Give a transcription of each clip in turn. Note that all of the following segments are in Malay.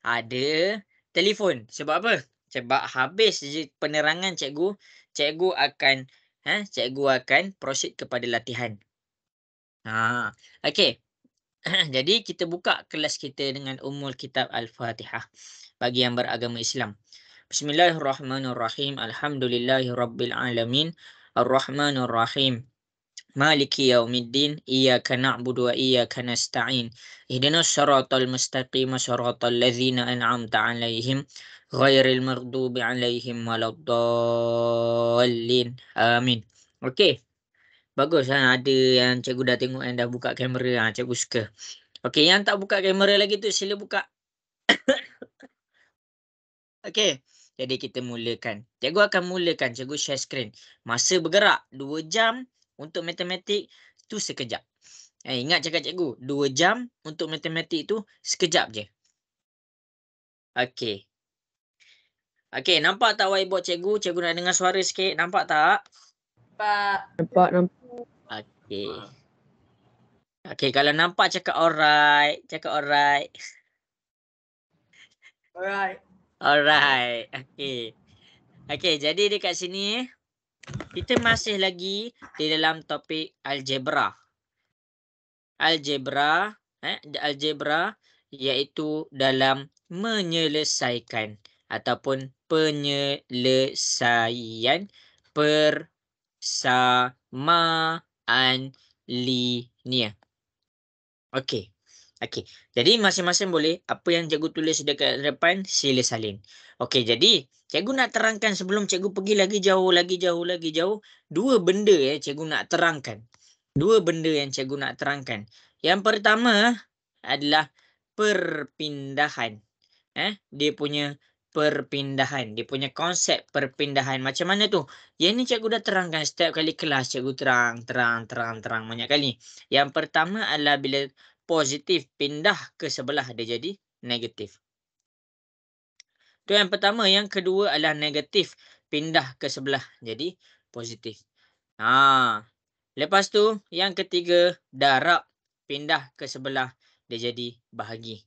ada telefon. Sebab apa? Sebab habis je penerangan cikgu akan proceed kepada latihan. Okey. Jadi kita buka kelas kita dengan Ummul Kitab Al-Fatihah bagi yang beragama Islam. Bismillahirrahmanirrahim. Alhamdulillahirabbil alamin. Arrahmanirrahim. Maliki yaumiddin. Iyyaka na'budu wa iyyaka nasta'in. Ihdinas siratal mustaqim, siratal ladzina an'amta 'alaihim ghairil maghdubi 'alaihim waladdallin. Amin. Okey. Bagus ada yang cikgu dah tengok yang dah buka kamera. Cikgu suka. Okey, yang tak buka kamera lagi tu sila buka. Okey. Jadi kita mulakan. Cikgu akan mulakan. Cikgu share screen. Masa bergerak 2 jam untuk matematik tu sekejap. Ingat cakap cikgu, 2 jam untuk matematik tu sekejap je. Okey. Okey, nampak tak whiteboard cikgu? Cikgu nak dengar suara sikit. Nampak tak? Nampak. Okey. Okey, kalau nampak cakap alright. Cakap alright. Alright. Okey. Okey, jadi dekat sini kita masih lagi di dalam topik algebra. Algebra iaitu dalam menyelesaikan ataupun penyelesaian persamaan linear. Okey. Jadi masing-masing boleh apa yang cikgu tulis dekat depan sila salin. Okey, jadi cikgu nak terangkan sebelum cikgu pergi lagi jauh. Dua benda cikgu nak terangkan. Dua benda yang cikgu nak terangkan. Yang pertama adalah perpindahan. Dia punya perpindahan. Dia punya konsep perpindahan. Macam mana tu? Yang ni cikgu dah terangkan setiap kali kelas. Cikgu terang banyak kali. Yang pertama adalah bila positif pindah ke sebelah dia jadi negatif. Tu yang pertama. Yang kedua adalah negatif pindah ke sebelah jadi positif. Lepas tu yang ketiga darab pindah ke sebelah dia jadi bahagi.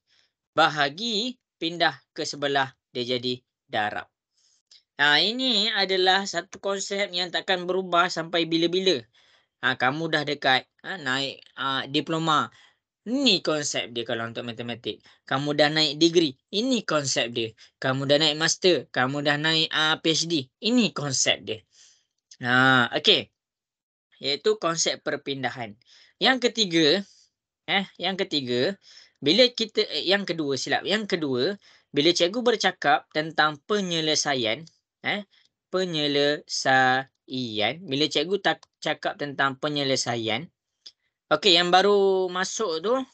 Bahagi pindah ke sebelah dia jadi darab. Ini adalah satu konsep yang takkan berubah sampai bila-bila. Kamu dah dekat naik diploma. Ini konsep dia kalau untuk matematik. Kamu dah naik degree. Ini konsep dia. Kamu dah naik master. Kamu dah naik PhD. Ini konsep dia. Okey. Iaitu konsep perpindahan. Yang ketiga, yang kedua, bila cikgu bercakap tentang penyelesaian, bila cikgu cakap tentang penyelesaian, okey, yang baru masuk tu,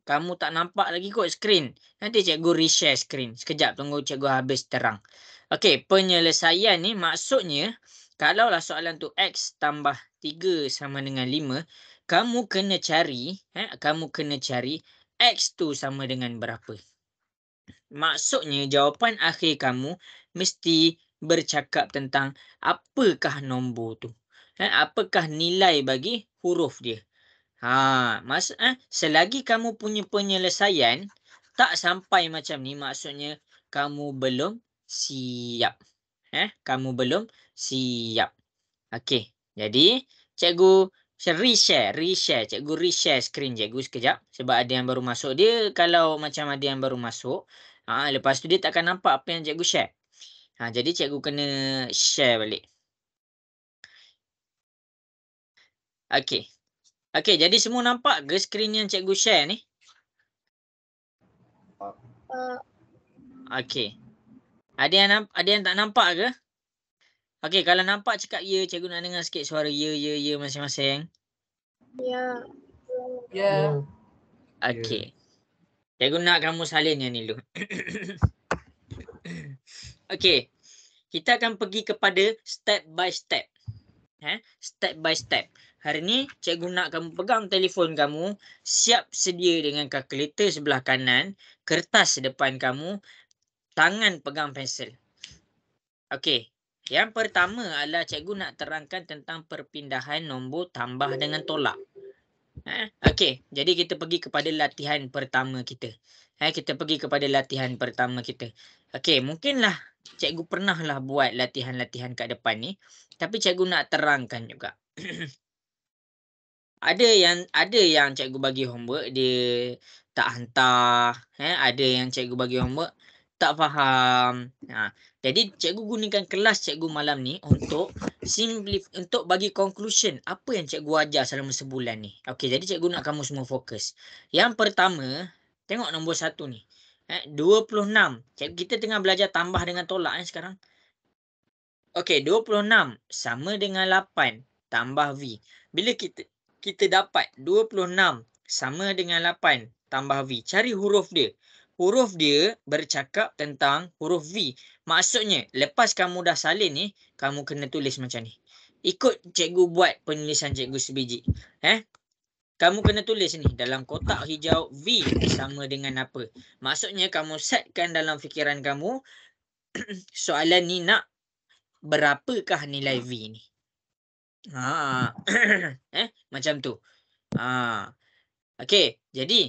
kamu tak nampak lagi kot skrin. Nanti cikgu reshare skrin. Sekejap, tunggu cikgu habis terang. Okey, penyelesaian ni maksudnya, kalaulah soalan tu X tambah 3 sama dengan 5, kamu kena cari X tu sama dengan berapa. Maksudnya, jawapan akhir kamu mesti bercakap tentang apakah nombor tu. Apakah nilai bagi huruf dia. Selagi kamu punya penyelesaian tak sampai macam ni, maksudnya kamu belum siap. Kamu belum siap. Okey. Jadi cikgu reshare. Cikgu reshare skrin cikgu sekejap sebab ada yang baru masuk. Dia kalau macam ada yang baru masuk, lepas tu dia takkan nampak apa yang cikgu share. Jadi cikgu kena share balik. Okey, jadi semua nampak ke skrin yang cikgu share ni? Okey. Ada yang tak nampak ke? Okey, kalau nampak cakap ya, cikgu nak dengar sikit suara ya masing-masing. Ya. Okey. Cikgu nak kamu salin yang ni dulu. Okey. Kita akan pergi kepada step by step. Step by step. Hari ni cikgu nak kamu pegang telefon kamu, siap sedia dengan kalkulator sebelah kanan, kertas depan kamu, tangan pegang pensel. Okey. Yang pertama adalah cikgu nak terangkan tentang perpindahan nombor tambah dengan tolak. Okey, jadi kita pergi kepada latihan pertama kita. Kita pergi kepada latihan pertama kita. Okey, mungkinlah cikgu pernahlah buat latihan-latihan kat depan ni, tapi cikgu nak terangkan juga. Ada yang cikgu bagi homework dia tak hantar, ada yang cikgu bagi homework tak faham. Jadi cikgu gunakan kelas cikgu malam ni untuk bagi conclusion apa yang cikgu ajar selama sebulan ni. Okey, jadi cikgu nak kamu semua fokus. Yang pertama, tengok nombor 1 ni. 26. Kita tengah belajar tambah dengan tolak sekarang. Okey, 26 sama dengan 8 tambah V. Bila kita dapat 26 sama dengan 8 tambah V, cari huruf dia. Huruf dia bercakap tentang huruf V. Maksudnya, lepas kamu dah salin ni, kamu kena tulis macam ni. Ikut cikgu buat penulisan cikgu sebiji. Kamu kena tulis ni dalam kotak hijau V sama dengan apa. Maksudnya, kamu setkan dalam fikiran kamu soalan ni nak berapakah nilai V ni? Macam tu. Okey, jadi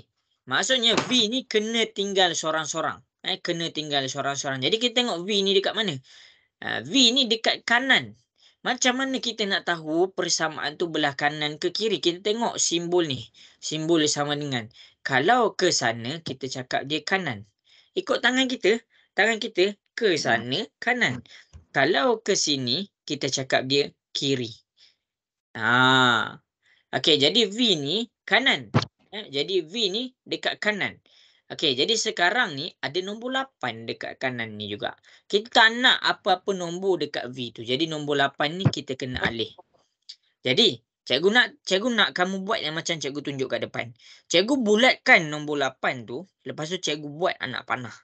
maksudnya V ni kena tinggal sorang-sorang. Kena tinggal sorang-sorang. Jadi kita tengok V ni dekat mana? V ni dekat kanan. Macam mana kita nak tahu persamaan tu belah kanan ke kiri? Kita tengok simbol ni. Simbol sama dengan. Kalau ke sana, kita cakap dia kanan. Ikut tangan kita ke sana kanan. Kalau ke sini, kita cakap dia kiri. Okey, jadi V ni kanan. Jadi V ni dekat kanan. Okey, jadi sekarang ni ada nombor 8 dekat kanan ni juga. Kita tak nak apa-apa nombor dekat V tu. Jadi nombor 8 ni kita kena alih. Jadi, cikgu nak kamu buat yang macam cikgu tunjuk kat depan. Cikgu bulatkan nombor 8 tu, lepas tu cikgu buat anak panah.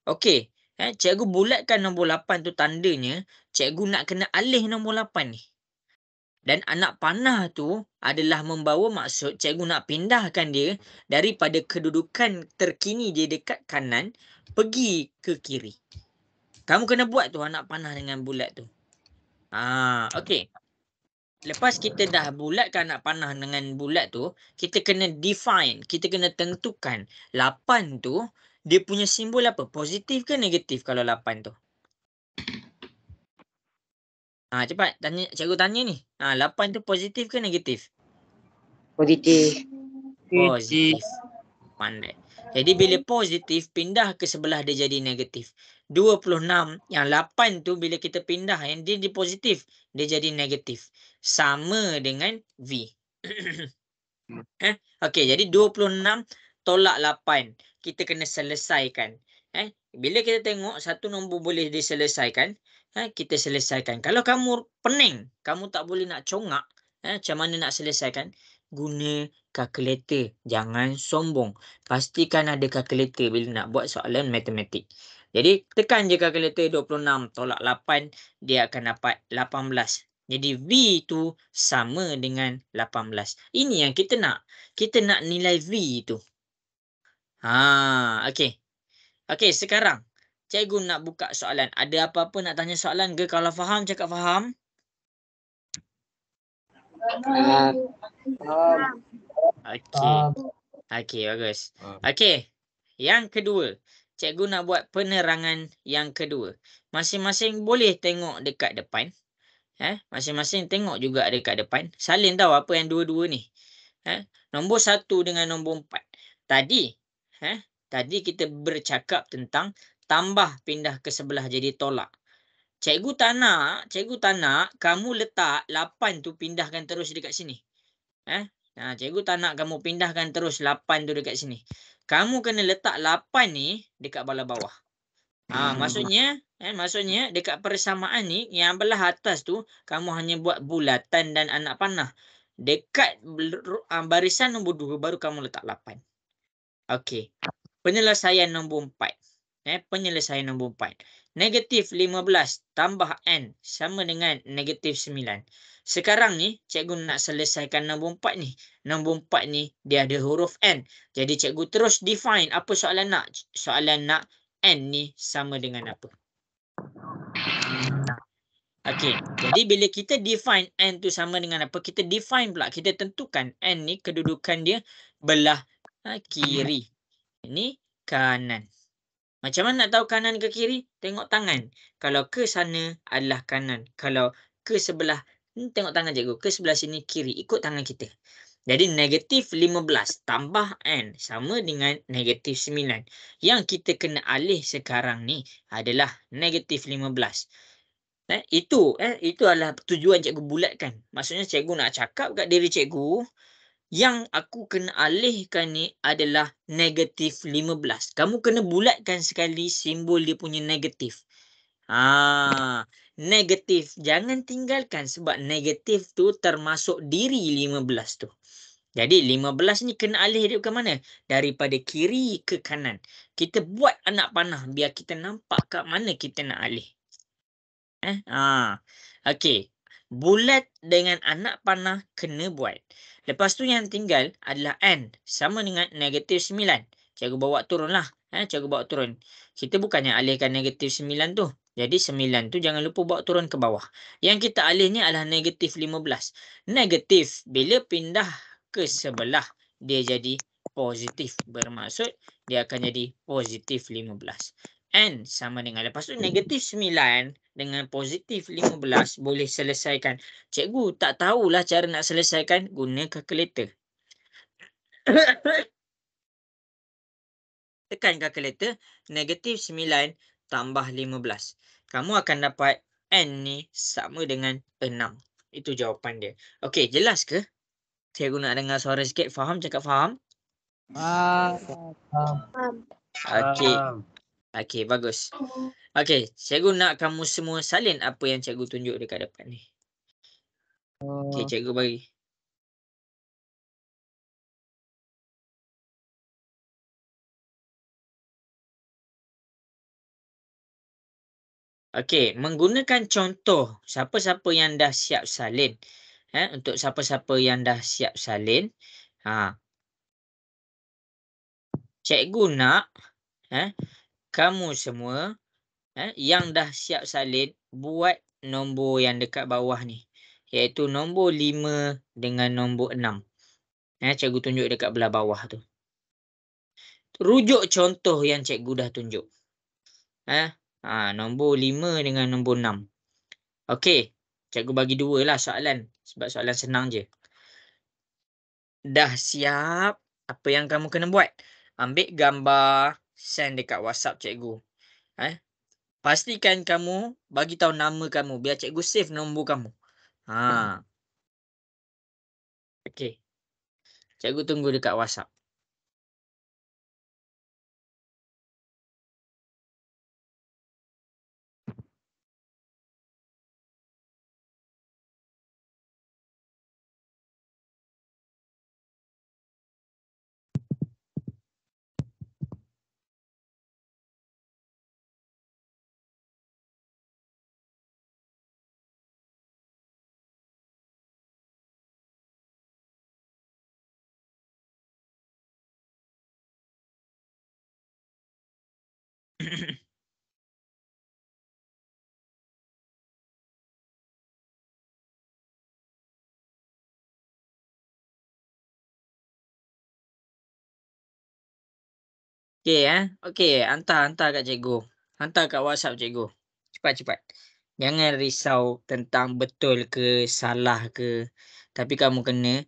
Okey. Cikgu bulatkan nombor 8 tu tandanya cikgu nak kena alih nombor 8 ni. Dan anak panah tu adalah membawa maksud cikgu nak pindahkan dia daripada kedudukan terkini dia dekat kanan pergi ke kiri. Kamu kena buat tu anak panah dengan bulat tu. Okey. Lepas kita dah bulatkan anak panah dengan bulat tu, kita kena define, kita kena tentukan 8 tu dia punya simbol apa? Positif ke negatif kalau 8 tu? Cepat tanya, cikgu tanya ni. 8 tu positif ke negatif? Positif. Positif. Pandai. Jadi bila positif, pindah ke sebelah dia jadi negatif. 26, yang 8 tu bila kita pindah, yang dia positif, dia jadi negatif. Sama dengan V. Okey, jadi 26 tolak 8. Kita kena selesaikan. Bila kita tengok satu nombor boleh diselesaikan, kita selesaikan. Kalau kamu pening, kamu tak boleh nak congak, macam mana nak selesaikan? Guna kalkulator. Jangan sombong. Pastikan ada kalkulator bila nak buat soalan matematik. Jadi, tekan je kalkulator 26 tolak 8, dia akan dapat 18. Jadi, V tu sama dengan 18. Ini yang kita nak. Kita nak nilai V tu. Okey. Okey, sekarang cikgu nak buka soalan. Ada apa-apa nak tanya soalan ke? Kalau faham, cakap faham. Okey. Okey, bagus. Okey. Yang kedua, cikgu nak buat penerangan yang kedua. Masing-masing boleh tengok dekat depan. Masing-masing tengok juga dekat depan. Salin tahu apa yang dua-dua ni. Nombor 1 dengan nombor 4. Tadi kita bercakap tentang tambah pindah ke sebelah jadi tolak. Cikgu tak nak kamu letak 8 tu pindahkan terus dekat sini. Cikgu tak nak kamu pindahkan terus 8 tu dekat sini. Kamu kena letak 8 ni dekat bawah. Maksudnya dekat persamaan ni yang belah atas tu kamu hanya buat bulatan dan anak panah. Dekat barisan nombor 2 baru kamu letak 8. Okey. Penyelesaian nombor 4. Penyelesaian nombor 4. Negatif 15 tambah N sama dengan negatif 9. Sekarang ni cikgu nak selesaikan nombor 4 ni. Nombor 4 ni dia ada huruf N. Jadi cikgu terus define apa soalan nak. Soalan nak N ni sama dengan apa. Okey, jadi bila kita define N tu sama dengan apa, kita define pula, kita tentukan N ni kedudukan dia belah kiri. Ini kanan. Macam mana nak tahu kanan ke kiri? Tengok tangan. Kalau ke sana adalah kanan. Kalau ke sebelah, tengok tangan cikgu. Ke sebelah sini kiri. Ikut tangan kita. Jadi negatif 15 tambah N sama dengan negatif 9. Yang kita kena alih sekarang ni adalah negatif 15. Itu adalah tujuan cikgu bulatkan. Maksudnya cikgu nak cakap kat diri cikgu, yang aku kena alihkan ni adalah negatif 15. Kamu kena bulatkan sekali simbol dia punya negatif. Negatif. Jangan tinggalkan sebab negatif tu termasuk diri 15 tu. Jadi 15 ni kena alih dia ke mana? Daripada kiri ke kanan. Kita buat anak panah biar kita nampak kat mana kita nak alih. Okey. Bulat dengan anak panah kena buat. Lepas tu yang tinggal adalah N sama dengan negatif 9. Cikgu bawa turun lah. Cikgu bawa turun. Kita bukannya alihkan negatif 9 tu. Jadi 9 tu jangan lupa bawa turun ke bawah. Yang kita alih ni adalah negatif 15. Negatif bila pindah ke sebelah dia jadi positif. Bermaksud dia akan jadi positif 15. N sama dengan, lepas tu negatif 9 dengan positif 15 boleh selesaikan. Cikgu tak tahulah cara nak selesaikan, guna kalkulator. Tekan kalkulator, negatif 9 tambah 15. Kamu akan dapat N ni sama dengan 6. Itu jawapan dia. Okey, jelas ke? Cikgu nak dengar suara sikit. Faham? Cakap faham? Okey. Okey, bagus. Okey, cikgu nak kamu semua salin apa yang cikgu tunjuk dekat depan ni. Okey, cikgu bagi. Okey, menggunakan contoh siapa-siapa yang dah siap salin. Untuk siapa-siapa yang dah siap salin, cikgu nak kamu semua yang dah siap salin buat nombor yang dekat bawah ni, iaitu nombor 5 dengan nombor 6. Cikgu tunjuk dekat belah bawah tu. Rujuk contoh yang cikgu dah tunjuk. Nombor 5 dengan nombor 6. Okey, cikgu bagi 2 lah soalan sebab soalan senang je. Dah siap? Apa yang kamu kena buat? Ambil gambar, send dekat WhatsApp cikgu. Pastikan kamu bagi tahu nama kamu biar cikgu save nombor kamu. Okey. Cikgu tunggu dekat WhatsApp. Okey Okey, hantar kat cikgu. Hantar kat WhatsApp cikgu. Cepat. Jangan risau tentang betul ke salah ke. Tapi kamu kena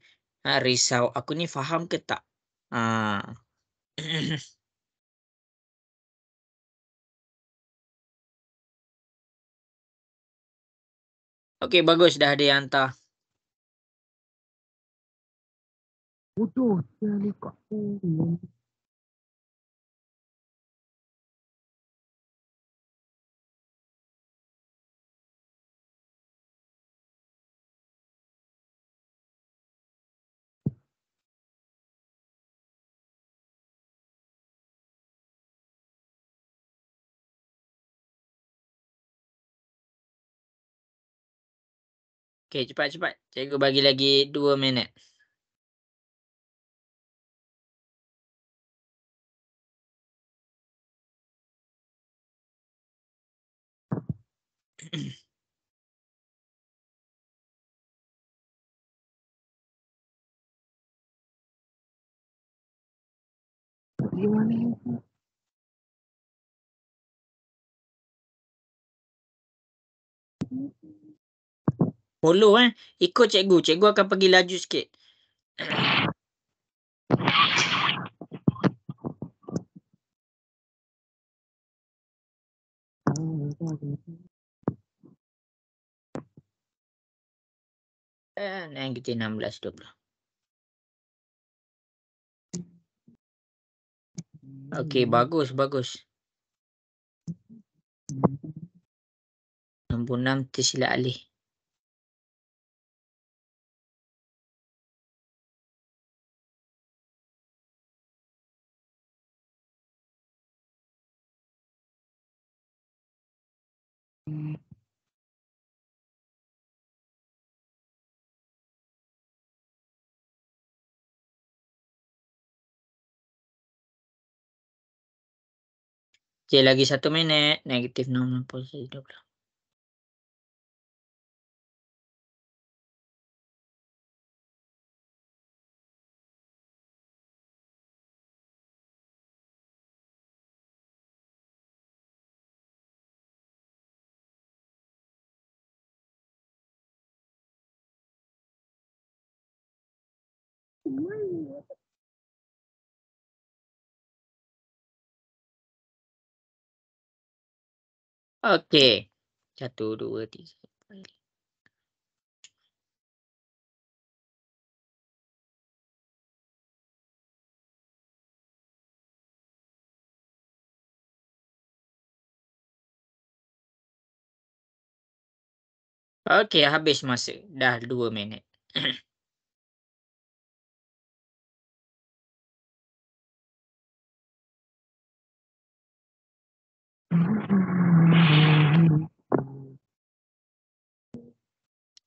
risau aku ni faham ke tak. Okey, bagus dah ada yang hantar. Bodoh dia ni kat tu. Okey, cepat. Cikgu bagi lagi 2 minit. Gimana? Follow ikut cikgu. Cikgu akan pergi laju sikit. Negatif 16, 20. Okey, bagus, bagus. 66 tersilap alih. Okey, lagi 1 minit. Negatif 60, 20. Okey. 1, 2, 3, 4. Okey, habis masa. Dah 2 minit.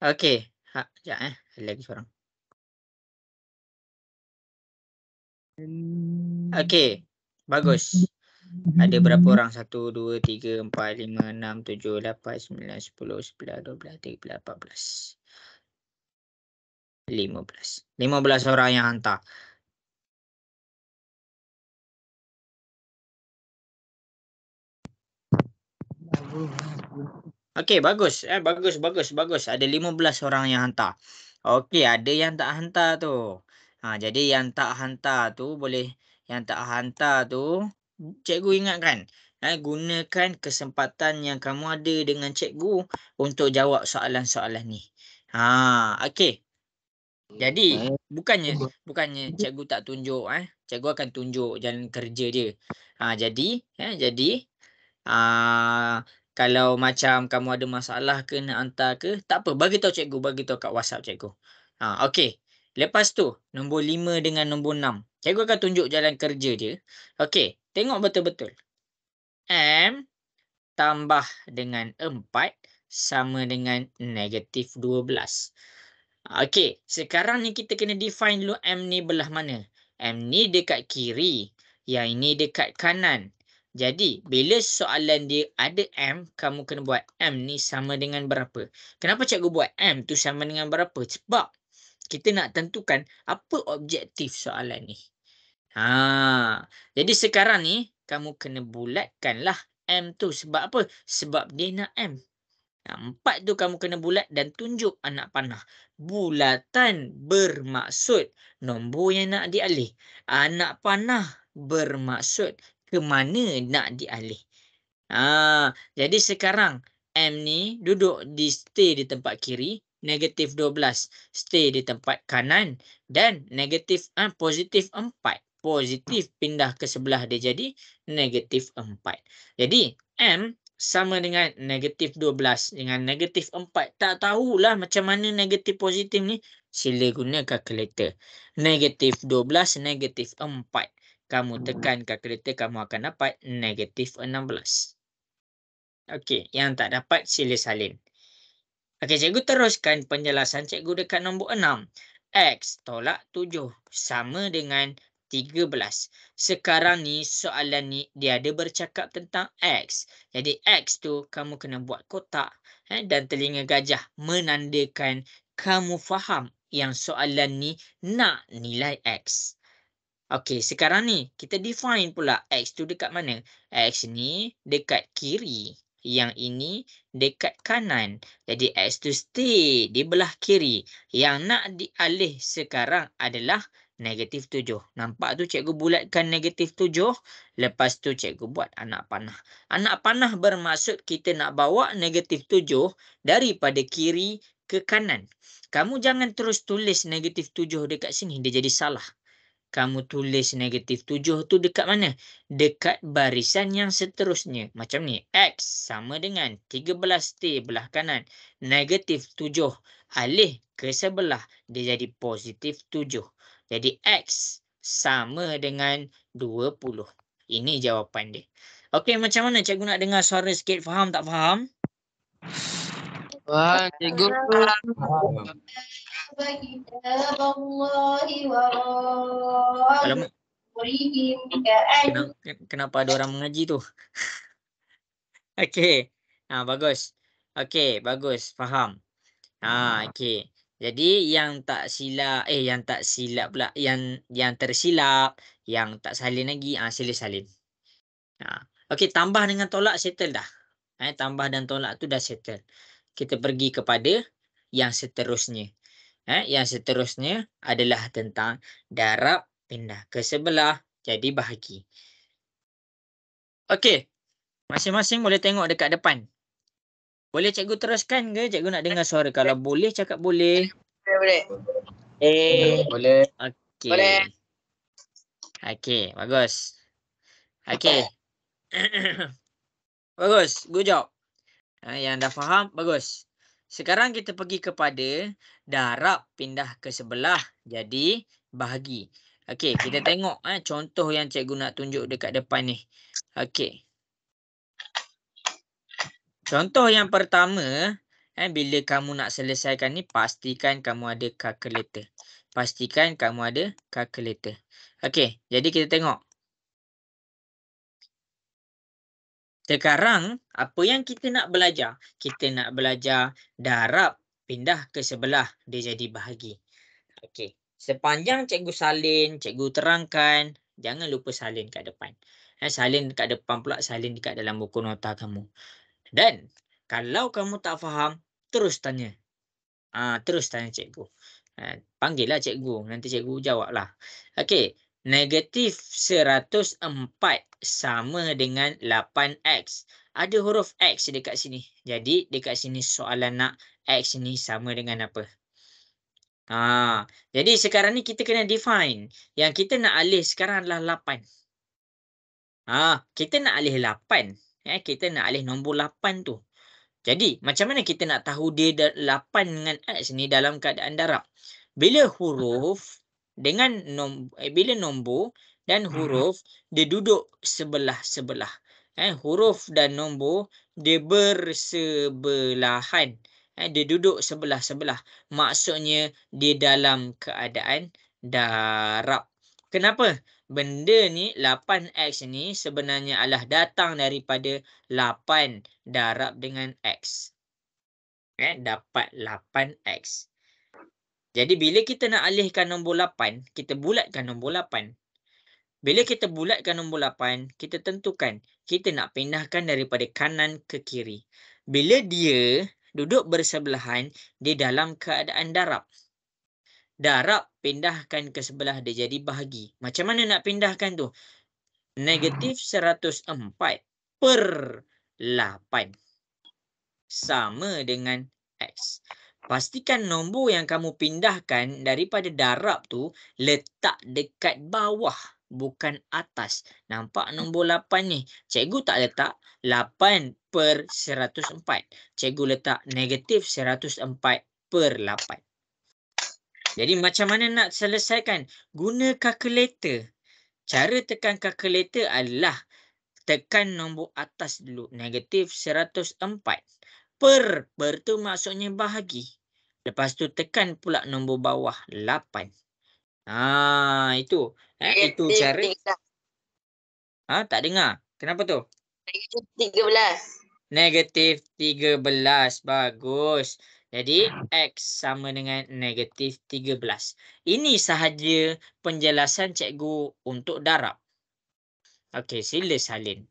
Okey. Sekejap ada lagi seorang. Okey, bagus. Ada berapa orang? 1, 2, 3, 4, 5, 6, 7, 8, 9, 10, 11, 12, 13, 14. 15. 15 orang yang hantar. Okey, bagus. Bagus, bagus, bagus. Ada 15 orang yang hantar. Okey, ada yang tak hantar tu. Jadi yang tak hantar tu boleh, yang tak hantar tu cikgu ingatkan, gunakan kesempatan yang kamu ada dengan cikgu untuk jawab soalan-soalan ni. Okey. Jadi bukannya cikgu tak tunjuk, cikgu akan tunjuk jalan kerja dia. Jadi kalau macam kamu ada masalah ke nak hantar ke, tak apa, bagi tahu cikgu, bagi tahu kat WhatsApp cikgu. Okey. Lepas tu, nombor 5 dengan nombor 6. Cikgu akan tunjuk jalan kerja dia. Okey, tengok betul-betul. M tambah dengan 4 sama dengan negatif 12. Okey, sekarang ni kita kena define dulu M ni belah mana. M ni dekat kiri, yang ini dekat kanan. Jadi, bila soalan dia ada M, kamu kena buat M ni sama dengan berapa. Kenapa cikgu buat M tu sama dengan berapa? Sebab kita nak tentukan apa objektif soalan ni. Jadi sekarang ni, kamu kena bulatkanlah M tu. Sebab apa? Sebab dia nak M. 4 tu kamu kena bulat dan tunjuk anak panah. Bulatan bermaksud nombor yang nak dialih. Anak panah bermaksud ke mana nak dialih. Jadi sekarang M ni duduk stay di tempat kiri, negatif 12 stay di tempat kanan, dan positif 4. Positif pindah ke sebelah dia jadi negatif 4. Jadi M sama dengan negatif 12 dengan negatif 4. Tak tahulah macam mana negatif positif ni. Sila guna kalkulator. Negatif 12, negatif 4. Kamu tekan kalkulator, kamu akan dapat negatif 16. Okey, yang tak dapat sila salin. Okey, cikgu teruskan penjelasan cikgu dekat nombor 6. X tolak 7 sama dengan 13. Sekarang ni soalan ni dia ada bercakap tentang X. Jadi X tu kamu kena buat kotak dan telinga gajah menandakan kamu faham yang soalan ni nak nilai X. Okey, sekarang ni kita define pula X tu dekat mana. X ni dekat kiri. Yang ini dekat kanan. Jadi X tu stay di belah kiri. Yang nak dialih sekarang adalah negatif 7. Nampak tu cikgu bulatkan negatif 7. Lepas tu cikgu buat anak panah. Anak panah bermaksud kita nak bawa negatif 7 daripada kiri ke kanan. Kamu jangan terus tulis negatif 7 dekat sini. Dia jadi salah. Kamu tulis negatif 7 tu dekat mana? Dekat barisan yang seterusnya. Macam ni. X sama dengan 13T belah kanan. Negatif 7. Alih ke sebelah. Dia jadi positif 7. Jadi X sama dengan 20. Ini jawapan dia. Okey, macam mana cikgu nak dengar suara sikit? Faham tak faham? Wah, cikgu. Alamak. Kenapa ada orang mengaji tu? Okey. Bagus. Okey, bagus. Faham. Okey. Jadi yang tak silap pula, yang tersilap, yang tak salin lagi, sila salin. Okey, tambah dengan tolak settle dah. Tambah dan tolak tu dah settle. Kita pergi kepada yang seterusnya. Yang seterusnya adalah tentang darab pindah ke sebelah jadi bahagi. Okey. Masing-masing boleh tengok dekat depan. Boleh cikgu teruskan ke? Cikgu nak dengar suara. Kalau boleh, cakap boleh. Boleh. Boleh. Okey. Boleh. Okey, bagus. Okey. Bagus, good job. Yang dah faham, bagus. Sekarang kita pergi kepada darab pindah ke sebelah jadi bahagi. Okey, kita tengok contoh yang cikgu nak tunjuk dekat depan ni. Okey. Contoh yang pertama, bila kamu nak selesaikan ni, pastikan kamu ada kalkulator. Pastikan kamu ada kalkulator. Okey, jadi kita tengok. Sekarang, apa yang kita nak belajar? Kita nak belajar darab pindah ke sebelah, dia jadi bahagi. Okey, sepanjang cikgu salin, cikgu terangkan, jangan lupa salin kat depan. Salin dekat depan pula, salin dekat dalam buku nota kamu. Dan kalau kamu tak faham, terus tanya. Terus tanya cikgu. Panggillah cikgu. Nanti cikgu jawablah. Okey. Negatif 104 sama dengan 8X. Ada huruf X dekat sini. Jadi dekat sini soalan nak X ni sama dengan apa? Jadi sekarang ni kita kena define. Yang kita nak alih sekarang adalah 8. Kita nak alih 8. Kita nak alih nombor 8 tu. Jadi, macam mana kita nak tahu dia 8 dengan X ni dalam keadaan darab? Bila huruf dengan bila nombor dan huruf dia duduk sebelah-sebelah. Huruf dan nombor dia bersebelahan. Dia duduk sebelah-sebelah. Maksudnya dia dalam keadaan darab. Kenapa? Benda ni 8X ni sebenarnya adalah datang daripada 8 darab dengan X. Dapat 8X. Jadi bila kita nak alihkan nombor 8, kita bulatkan nombor 8. Bila kita bulatkan nombor 8, kita tentukan kita nak pindahkan daripada kanan ke kiri. Bila dia duduk bersebelahan, dia dalam keadaan darab. Darab pindahkan ke sebelah dia jadi bahagi. Macam mana nak pindahkan tu? Negatif 104 per 8 sama dengan X. Pastikan nombor yang kamu pindahkan daripada darab tu letak dekat bawah, bukan atas. Nampak nombor 8 ni? Cikgu tak letak 8 per 104. Cikgu letak negatif 104 per 8. Jadi macam mana nak selesaikan? Guna kalkulator. Cara tekan kalkulator adalah tekan nombor atas dulu. Negatif 104. Per tu maksudnya bahagi. Lepas tu tekan pula nombor bawah 8. Itu. Itu cara. Tak dengar. Kenapa tu? Negatif 13. Negatif 13. Bagus. Jadi X sama dengan negatif 13. Ini sahaja penjelasan cikgu untuk darab. Okey, sila salin.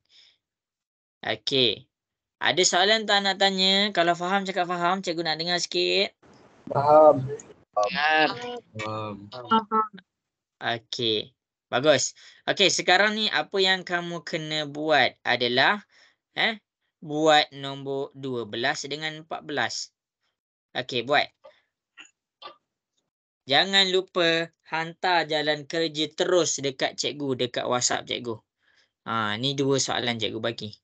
Okey. Ada soalan tak nak tanya? Kalau faham cakap faham, cikgu nak dengar sikit. Faham. Okey. Bagus. Okey, sekarang ni apa yang kamu kena buat adalah buat nombor 12 dengan 14. Okey, buat. Jangan lupa hantar jalan kerja terus dekat cikgu, dekat WhatsApp cikgu. Ni 2 soalan cikgu bagi.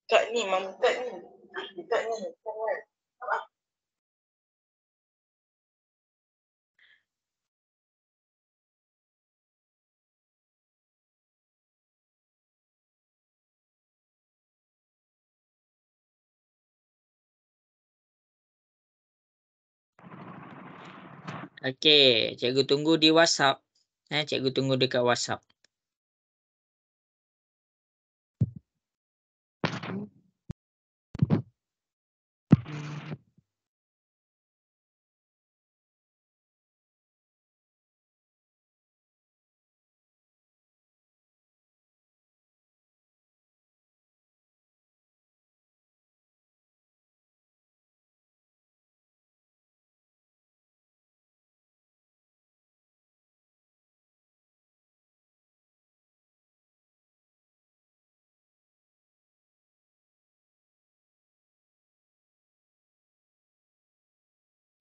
Kak ni, mama Kak ni. Kak ni. Okey, cikgu tunggu di WhatsApp. Cikgu tunggu dekat WhatsApp.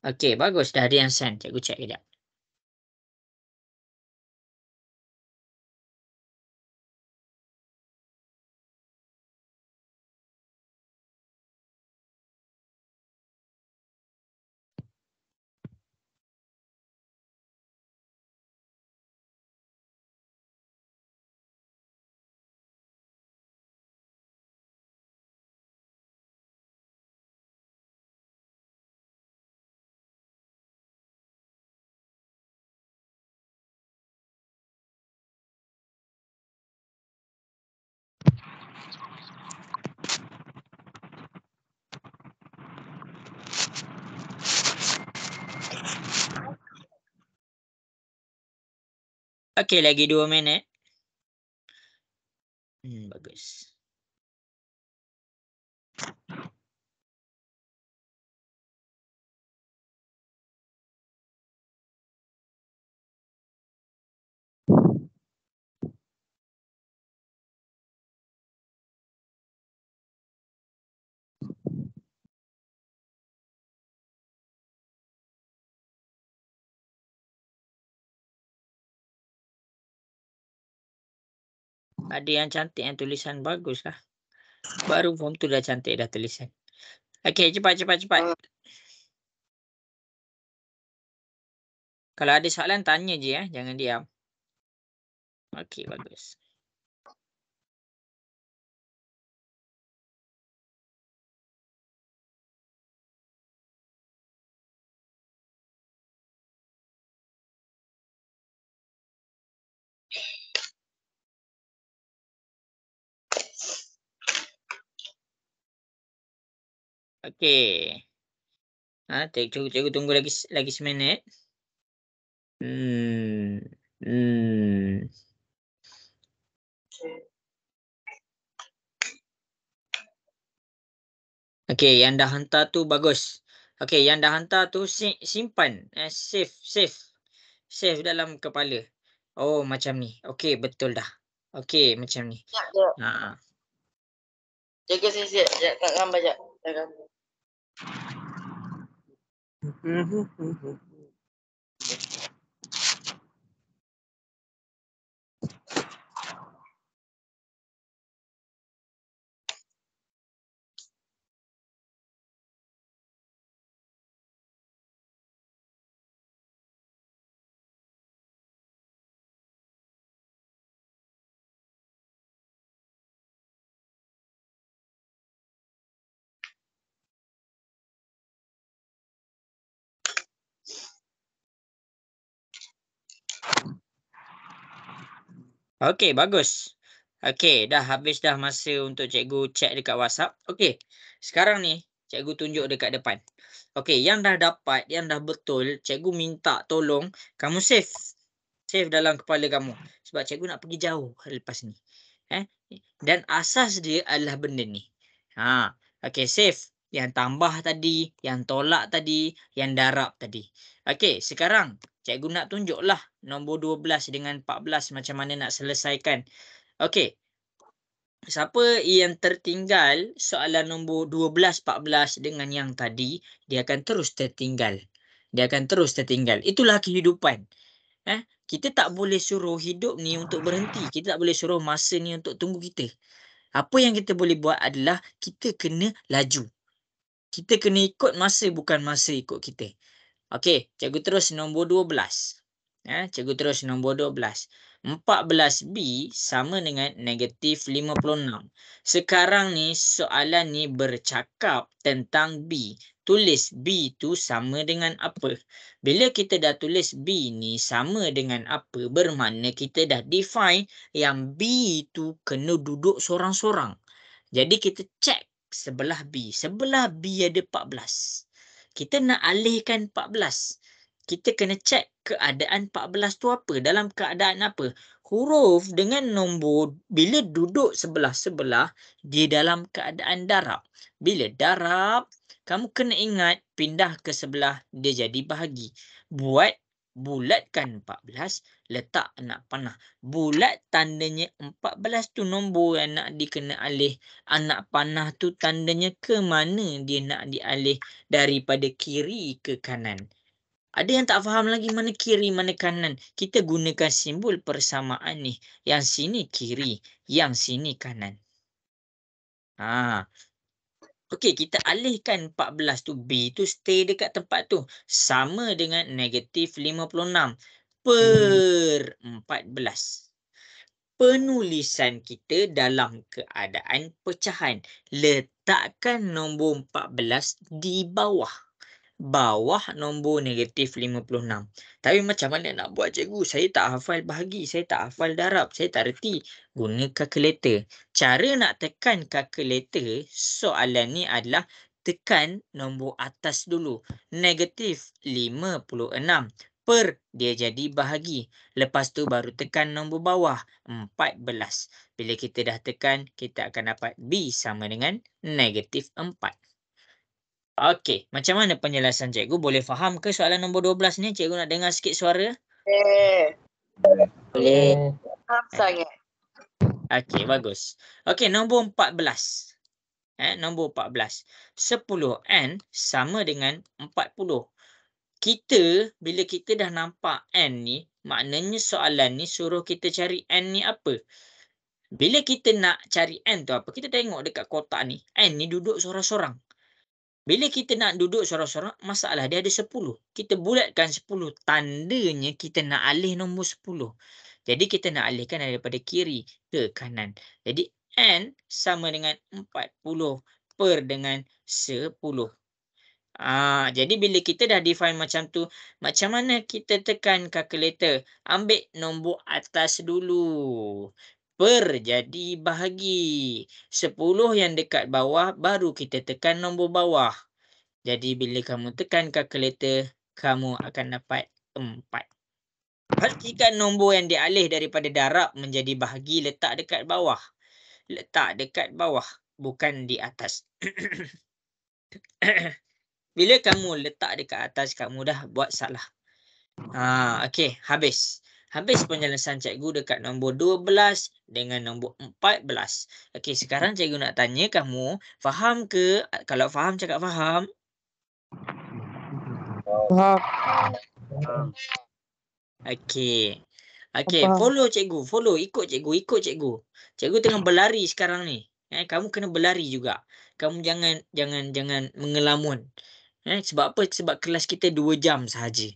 Okey, bagus. Dah ada yang send. Cikgu check kejap. Okey, lagi 2 minit. Bagus. Ada yang cantik yang tulisan baguslah. Baru form tu dah cantik dah tulisan. Okey, cepat. Kalau ada soalan tanya je jangan diam. Okey, bagus. Okey. Cikgu tunggu lagi seminit. Okey, yang dah hantar tu bagus. Okey, yang dah hantar tu simpan, save dalam kepala. Oh, macam ni. Okey, betul dah. Okey, macam ni. Ha. Jaga saya siap. Tak gambar jap. Tak gambar. Okey, bagus. Okey, dah habis dah masa untuk cikgu cek dekat WhatsApp. Okey, sekarang ni cikgu tunjuk dekat depan. Okey, yang dah dapat, yang dah betul, cikgu minta tolong kamu save. Save dalam kepala kamu. Sebab cikgu nak pergi jauh lepas ni. Dan asas dia adalah benda ni. Okey, save. Yang tambah tadi, yang tolak tadi, yang darab tadi. Okey, sekarang cikgu nak tunjuklah nombor 12 dengan 14 macam mana nak selesaikan. Okey. Siapa yang tertinggal soalan nombor 12, 14 dengan yang tadi, dia akan terus tertinggal. Dia akan terus tertinggal. Itulah kehidupan. Kita tak boleh suruh hidup ni untuk berhenti. Kita tak boleh suruh masa ni untuk tunggu kita. Apa yang kita boleh buat adalah kita kena laju. Kita kena ikut masa, bukan masa ikut kita. Okey, cikgu terus nombor 12. Cikgu terus nombor 12. 14B sama dengan negatif 56. Sekarang ni soalan ni bercakap tentang B. Tulis B tu sama dengan apa? Bila kita dah tulis B ni sama dengan apa, bermakna kita dah define yang B tu kena duduk sorang-sorang. Jadi kita cek sebelah B. Sebelah B ada 14. Kita nak alihkan 14. Kita kena cek keadaan 14 tu apa. Dalam keadaan apa? Huruf dengan nombor bila duduk sebelah-sebelah, dia dalam keadaan darab. Bila darab, kamu kena ingat pindah ke sebelah, dia jadi bahagi. Bulatkan 14, letak anak panah. Bulat tandanya 14 tu nombor yang nak dikena alih. Anak panah tu tandanya ke mana dia nak dialih, daripada kiri ke kanan. Ada yang tak faham lagi mana kiri, mana kanan. Kita gunakan simbol persamaan ni. Yang sini kiri, yang sini kanan. Okey, kita alihkan 14 tu. B tu stay dekat tempat tu. Sama dengan negatif 56 per 14. Penulisan kita dalam keadaan pecahan. Letakkan nombor 14 di bawah. Bawah nombor negatif 56. Tapi macam mana nak buat, cikgu? Saya tak hafal bahagi. Saya tak hafal darab. Saya tak reti. Guna kalkulator. Cara nak tekan kalkulator soalan ni adalah tekan nombor atas dulu. Negatif 56. Per dia jadi bahagi. Lepas tu baru tekan nombor bawah 14. Bila kita dah tekan, kita akan dapat B sama dengan negatif 4. Okey, macam mana penjelasan cikgu? Boleh faham ke soalan nombor 12 ni? Cikgu nak dengar sikit suara. Boleh. Faham sangat. Okey, bagus. Okey, nombor 14. Nombor 14. 10N sama dengan 40. Bila kita dah nampak N ni, maknanya soalan ni suruh kita cari N ni apa? Bila kita nak cari N tu apa? Kita tengok dekat kotak ni. N ni duduk sorang-sorang. Bila kita nak duduk sorang-sorang, masalah dia ada 10. Kita bulatkan 10. Tandanya kita nak alih nombor 10. Jadi kita nak alihkan daripada kiri ke kanan. Jadi N sama dengan 40 per dengan 10. Jadi bila kita dah define macam tu, macam mana kita tekan kalkulator? Ambil nombor atas dulu. Per jadi bahagi. 10 yang dekat bawah, baru kita tekan nombor bawah. Jadi bila kamu tekan kalkulator, kamu akan dapat 4. Pastikan nombor yang dialih daripada darab menjadi bahagi letak dekat bawah. Letak dekat bawah, bukan di atas. Bila kamu letak dekat atas, kamu dah buat salah. Okey, habis. Habis penjelasan cikgu dekat nombor 12 dengan nombor 14. Okey, sekarang cikgu nak tanya kamu, faham ke? Kalau faham, cakap faham. Okey. Follow cikgu. Ikut cikgu. Cikgu tengah berlari sekarang ni. Kamu kena berlari juga. Kamu jangan mengelamun. Sebab apa? Sebab kelas kita 2 jam sahaja.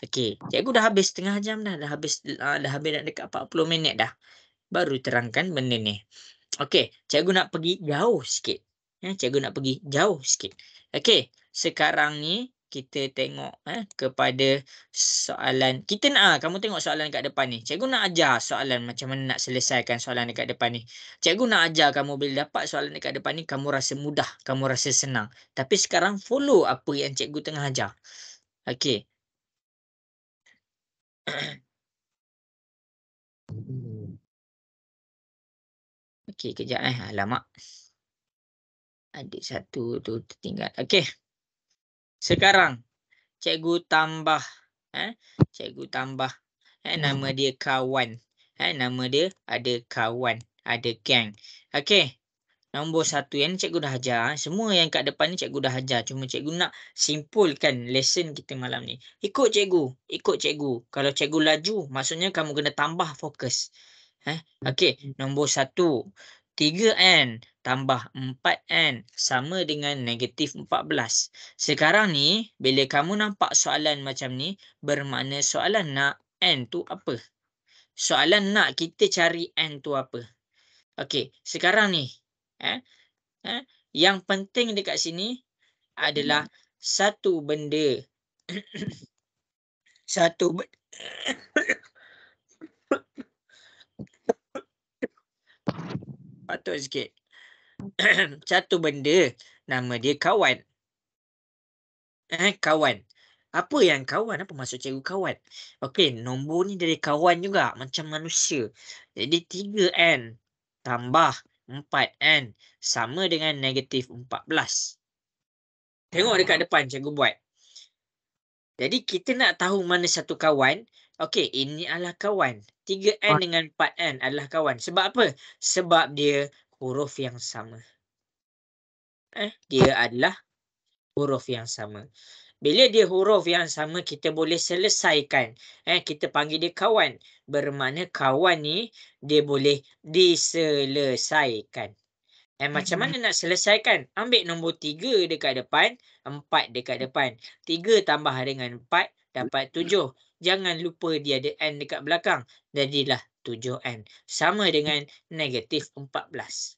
Okey, cikgu dah habis setengah jam dah. Dah habis nak dekat 40 minit dah. Baru terangkan benda ni. Okey, cikgu nak pergi jauh sikit. Okey, sekarang ni kita tengok kepada soalan. Kita nak kamu tengok soalan kat depan ni. Cikgu nak ajar soalan macam mana nak selesaikan soalan dekat depan ni. Cikgu nak ajar kamu bila dapat soalan dekat depan ni kamu rasa mudah, kamu rasa senang. Tapi sekarang follow apa yang cikgu tengah ajar. Okey. Okey, kejap alamak. Adik satu tu tertinggal. Okey. Sekarang cikgu tambah cikgu tambah nama dia kawan. Nama dia ada kawan, ada gang. Okey. Nombor 1 yang cikgu dah ajar. Semua yang kat depan ni cikgu dah ajar. Cuma cikgu nak simpulkan lesson kita malam ni. Ikut cikgu. Ikut cikgu. Kalau cikgu laju, maksudnya kamu kena tambah fokus. Okey. Nombor 1. 3N tambah 4N sama dengan negatif 14. Sekarang ni, bila kamu nampak soalan macam ni, bermakna soalan nak N tu apa? Soalan nak kita cari N tu apa? Okey. Sekarang ni, yang penting dekat sini adalah satu benda. Patut sikit. Satu benda nama dia kawan. Kawan. Apa yang kawan? Apa maksud cikgu kawan? Okey, nombor ni dari kawan juga macam manusia. Jadi 3N tambah 4N sama dengan negatif 14. Tengok dekat depan cikgu buat. Jadi kita nak tahu mana satu kawan. Okey, ini adalah kawan. 3N dengan 4N adalah kawan. Sebab apa? Sebab dia huruf yang sama. Dia adalah huruf yang sama. Bila dia huruf yang sama, kita boleh selesaikan. Kita panggil dia kawan. Bermakna kawan ni, dia boleh diselesaikan. Macam mana nak selesaikan? Ambil nombor 3 dekat depan, 4 dekat depan. 3 tambah dengan 4, dapat 7. Jangan lupa dia ada N dekat belakang. Jadilah 7N. Sama dengan negatif 14.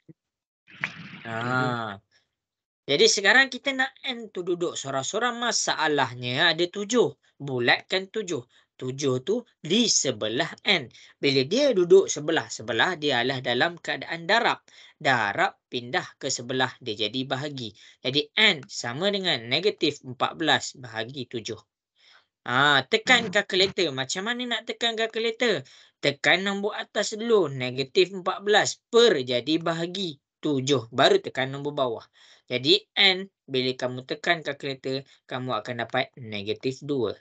Jadi sekarang kita nak N tu duduk sorang-sorang. Masalahnya ada 7. Bulatkan 7. 7 tu di sebelah N. Bila dia duduk sebelah-sebelah, dia adalah dalam keadaan darab. Darab pindah ke sebelah, dia jadi bahagi. Jadi N sama dengan negatif 14 bahagi 7. Tekan kalkulator. Macam mana nak tekan kalkulator? Tekan nombor atas dulu. Negatif 14 per jadi bahagi 7. Baru tekan nombor bawah. Jadi N, bila kamu tekan kalkulator, kamu akan dapat negatif 2.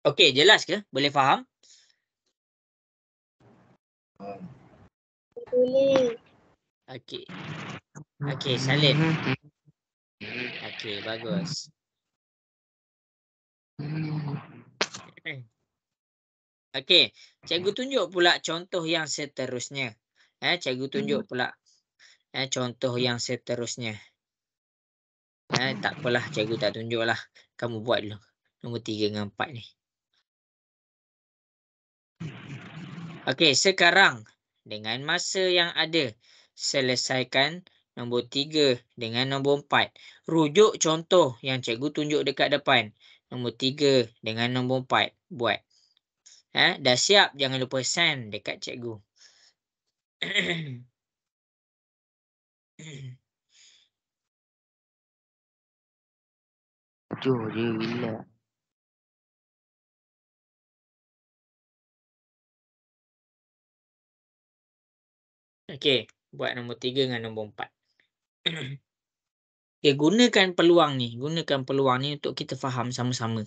Okey, jelas ke? Boleh faham? Boleh. Okey. Okey, salin. Okey, bagus. Okey, cikgu tunjuk pula contoh yang seterusnya. Cikgu tunjuk pula contoh yang seterusnya. Tak apalah, cikgu tak tunjuklah. Kamu buat dulu. Nombor 3 dengan 4 ni. Okey, sekarang dengan masa yang ada, selesaikan nombor 3 dengan nombor 4. Rujuk contoh yang cikgu tunjuk dekat depan. Nombor 3 dengan nombor 4. Buat. Dah siap? Jangan lupa send dekat cikgu. Jujur je gila. Okey, buat nombor 3 dengan nombor 4. Okay, gunakan peluang ni. Gunakan peluang ni untuk kita faham sama-sama.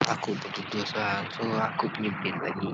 Aku tertutus lah. So aku punya bed lagi.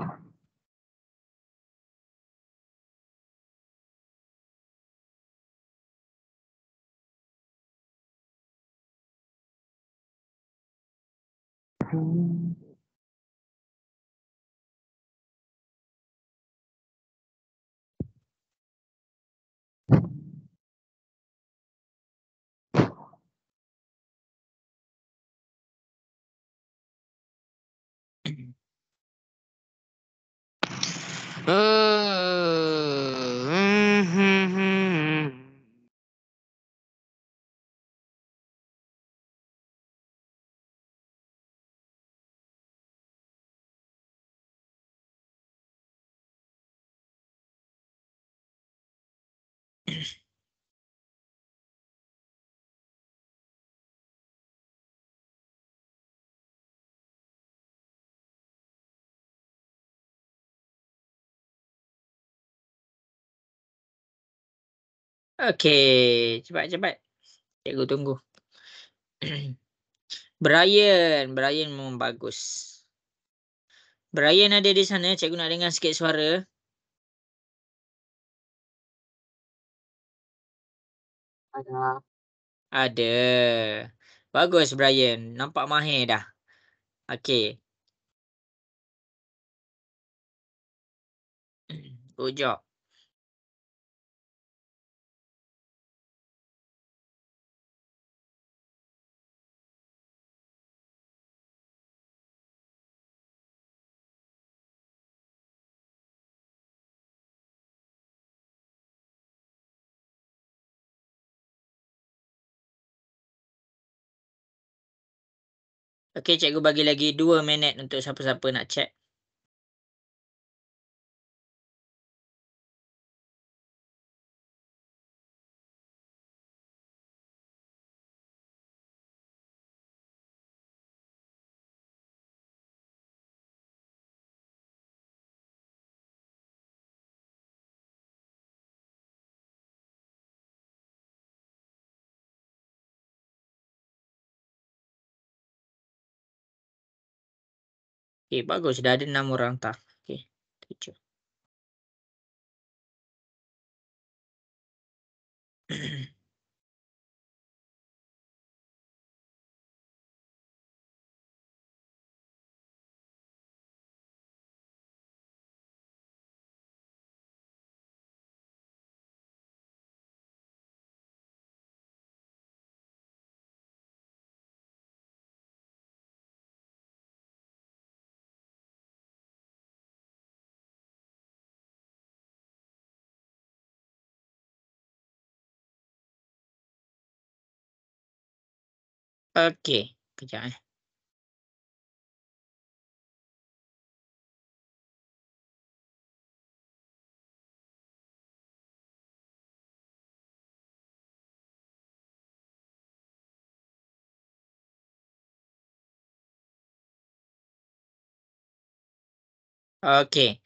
Okey, cepat-cepat. Cikgu tunggu. Brian memang bagus. Brian ada di sana, cikgu nak dengar sikit suara. Ada. Ada. Bagus Brian, nampak mahir dah. Okey. Good job. Okey, cikgu bagi lagi 2 minit untuk siapa-siapa nak chat. Okey, bagus dah ada 6 orang tah. Okey, 7. Okey, kejap eh. Okey.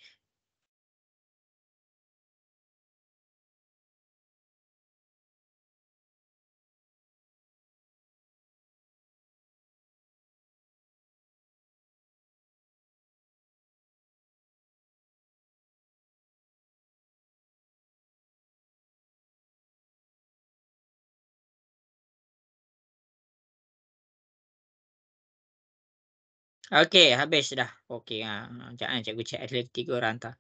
Okey, habis dah. Okey, sekejap eh, cikgu check ada lagi 3 orang tah.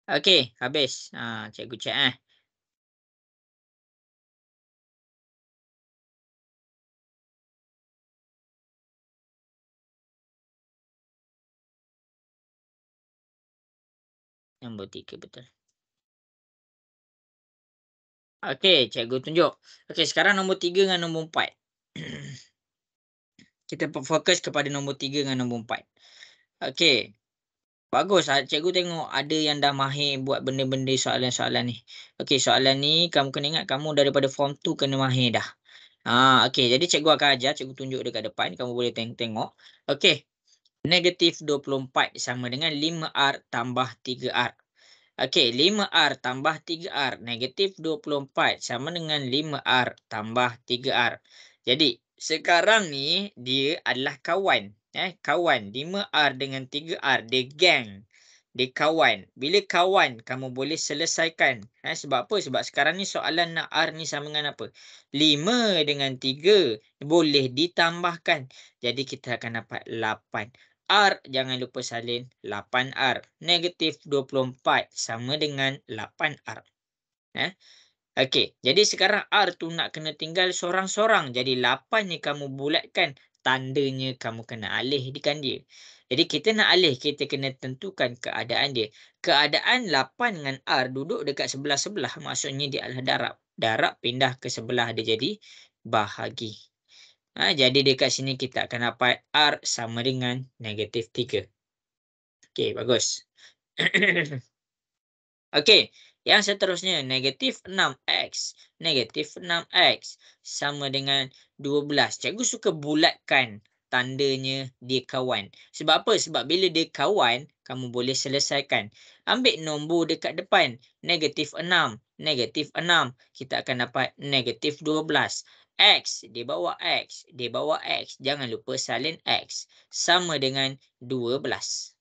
Okey, habis. Cikgu check eh. Nombor 3 betul. Okey, cikgu tunjuk. Okey, sekarang nombor 3 dengan nombor 4. Kita fokus kepada nombor 3 dengan nombor 4. Okey. Bagus, cikgu tengok ada yang dah mahir buat benda-benda soalan-soalan ni. Okey, soalan ni kamu kena ingat kamu daripada form 2 kena mahir dah. Okey, jadi cikgu akan ajar, cikgu tunjuk dekat depan, kamu boleh tengok. Okey, -24 sama dengan 5R tambah 3R. Okey, 5R tambah 3R, -24 sama dengan 5R tambah 3R. Jadi, sekarang ni dia adalah kawan. Kawan 5R dengan 3R, dia gang. Dia kawan. Bila kawan, kamu boleh selesaikan. Sebab apa? Sebab sekarang ni soalan nak R ni sama dengan apa? 5 dengan 3 boleh ditambahkan. Jadi kita akan dapat 8. R jangan lupa salin 8R. -24 sama dengan 8R. Okey, jadi sekarang R tu nak kena tinggal sorang-sorang. Jadi 8 ni kamu bulatkan, tandanya kamu kena alihkan dia. Jadi kita nak alih, kita kena tentukan keadaan dia. Keadaan 8 dengan R duduk dekat sebelah-sebelah, maksudnya dia adalah darab. Darab pindah ke sebelah dia jadi bahagi. Jadi dekat sini kita akan dapat R sama dengan -3. Okey, bagus. Okey, Yang seterusnya, negatif 6x. Negatif 6x sama dengan 12. Cikgu suka bulatkan tandanya dia kawan. Sebab apa? Sebab bila dia kawan, kamu boleh selesaikan. Ambil nombor dekat depan. Negatif 6. Negatif 6. Kita akan dapat negatif 12. X, dia bawa X. Dia bawa X. Jangan lupa salin X. Sama dengan 12.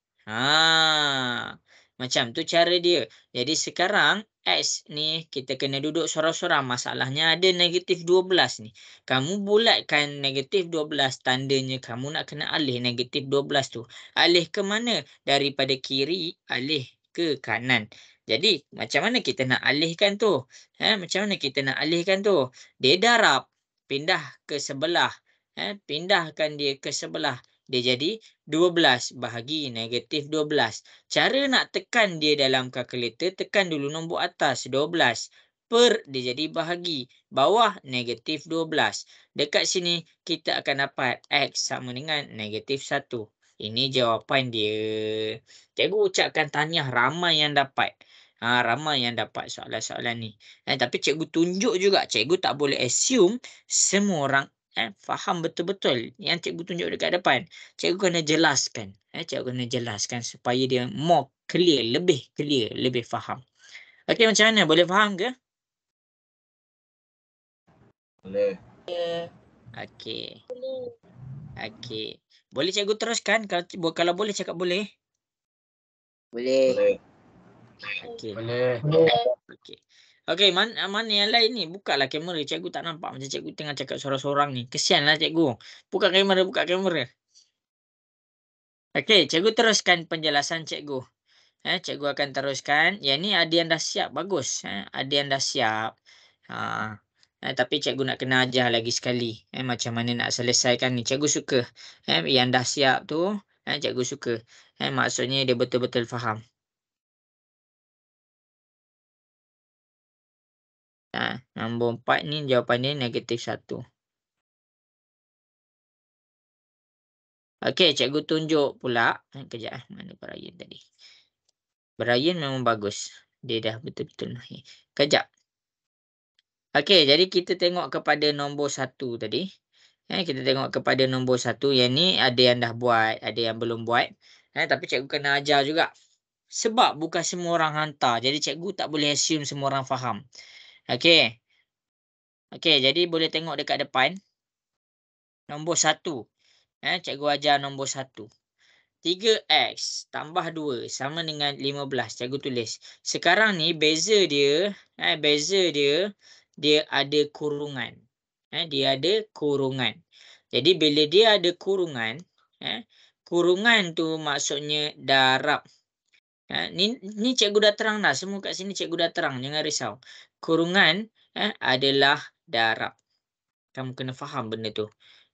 Macam tu cara dia. Jadi sekarang X ni kita kena duduk sorang-sorang. Masalahnya ada negatif 12 ni. Kamu bulatkan negatif 12 tandanya kamu nak kena alih negatif 12 tu. Alih ke mana? Daripada kiri alih ke kanan. Jadi macam mana kita nak alihkan tu? Macam mana kita nak alihkan tu? Dia darab. Pindah ke sebelah. Pindahkan dia ke sebelah. Dia jadi 12 bahagi negatif 12. Cara nak tekan dia dalam kalkulator, tekan dulu nombor atas 12. Per dia jadi bahagi. Bawah negatif 12. Dekat sini kita akan dapat X sama dengan negatif 1. Ini jawapan dia. Cikgu ucapkan tahniah ramai yang dapat. Ramai yang dapat soalan-soalan ni. Tapi cikgu tunjuk juga. Cikgu tak boleh assume semua orang faham betul-betul yang cikgu tunjuk dekat depan. Cikgu kena jelaskan. Cikgu kena jelaskan supaya dia more clear, lebih faham. Okey, macam mana? Boleh faham ke? Boleh. Okey. Okey. Boleh cikgu teruskan? Kalau boleh cakap boleh. Boleh. Okey. Boleh. Okey. Okey, mana yang lain ni? Bukalah kamera. Cikgu tak nampak macam cikgu tengah cakap sorang-sorang ni. Kesianlah cikgu. Buka kamera. Okey, cikgu teruskan penjelasan cikgu. Cikgu akan teruskan. Yang ni ada yang dah siap. Bagus. Ada yang dah siap. Tapi cikgu nak kena ajar lagi sekali. Macam mana nak selesaikan ni. Cikgu suka. Yang dah siap tu. Cikgu suka. Maksudnya dia betul-betul faham. Nombor 4 ni jawapan dia negatif 1. Okey, cikgu tunjuk pula. Kejap. Mana Brian tadi? Brian memang bagus. Dia dah betul-betul mahir. Kejap. Okey, jadi kita tengok kepada nombor 1 tadi. Kita tengok kepada nombor 1. Yang ni ada yang dah buat, ada yang belum buat. Tapi cikgu kena ajar juga. Sebab bukan semua orang hantar. Jadi cikgu tak boleh assume semua orang faham. Okey. Okey, jadi boleh tengok dekat depan. Nombor 1. Cikgu ajar nombor 1. 3x tambah 2 sama dengan 15. Cikgu tulis. Sekarang ni beza dia, dia ada kurungan. Dia ada kurungan. Jadi bila dia ada kurungan, kurungan tu maksudnya darab. Ni cikgu dah terang dah. Semua kat sini cikgu dah terang. Jangan risau. Kurungan adalah darab. Kamu kena faham benda tu.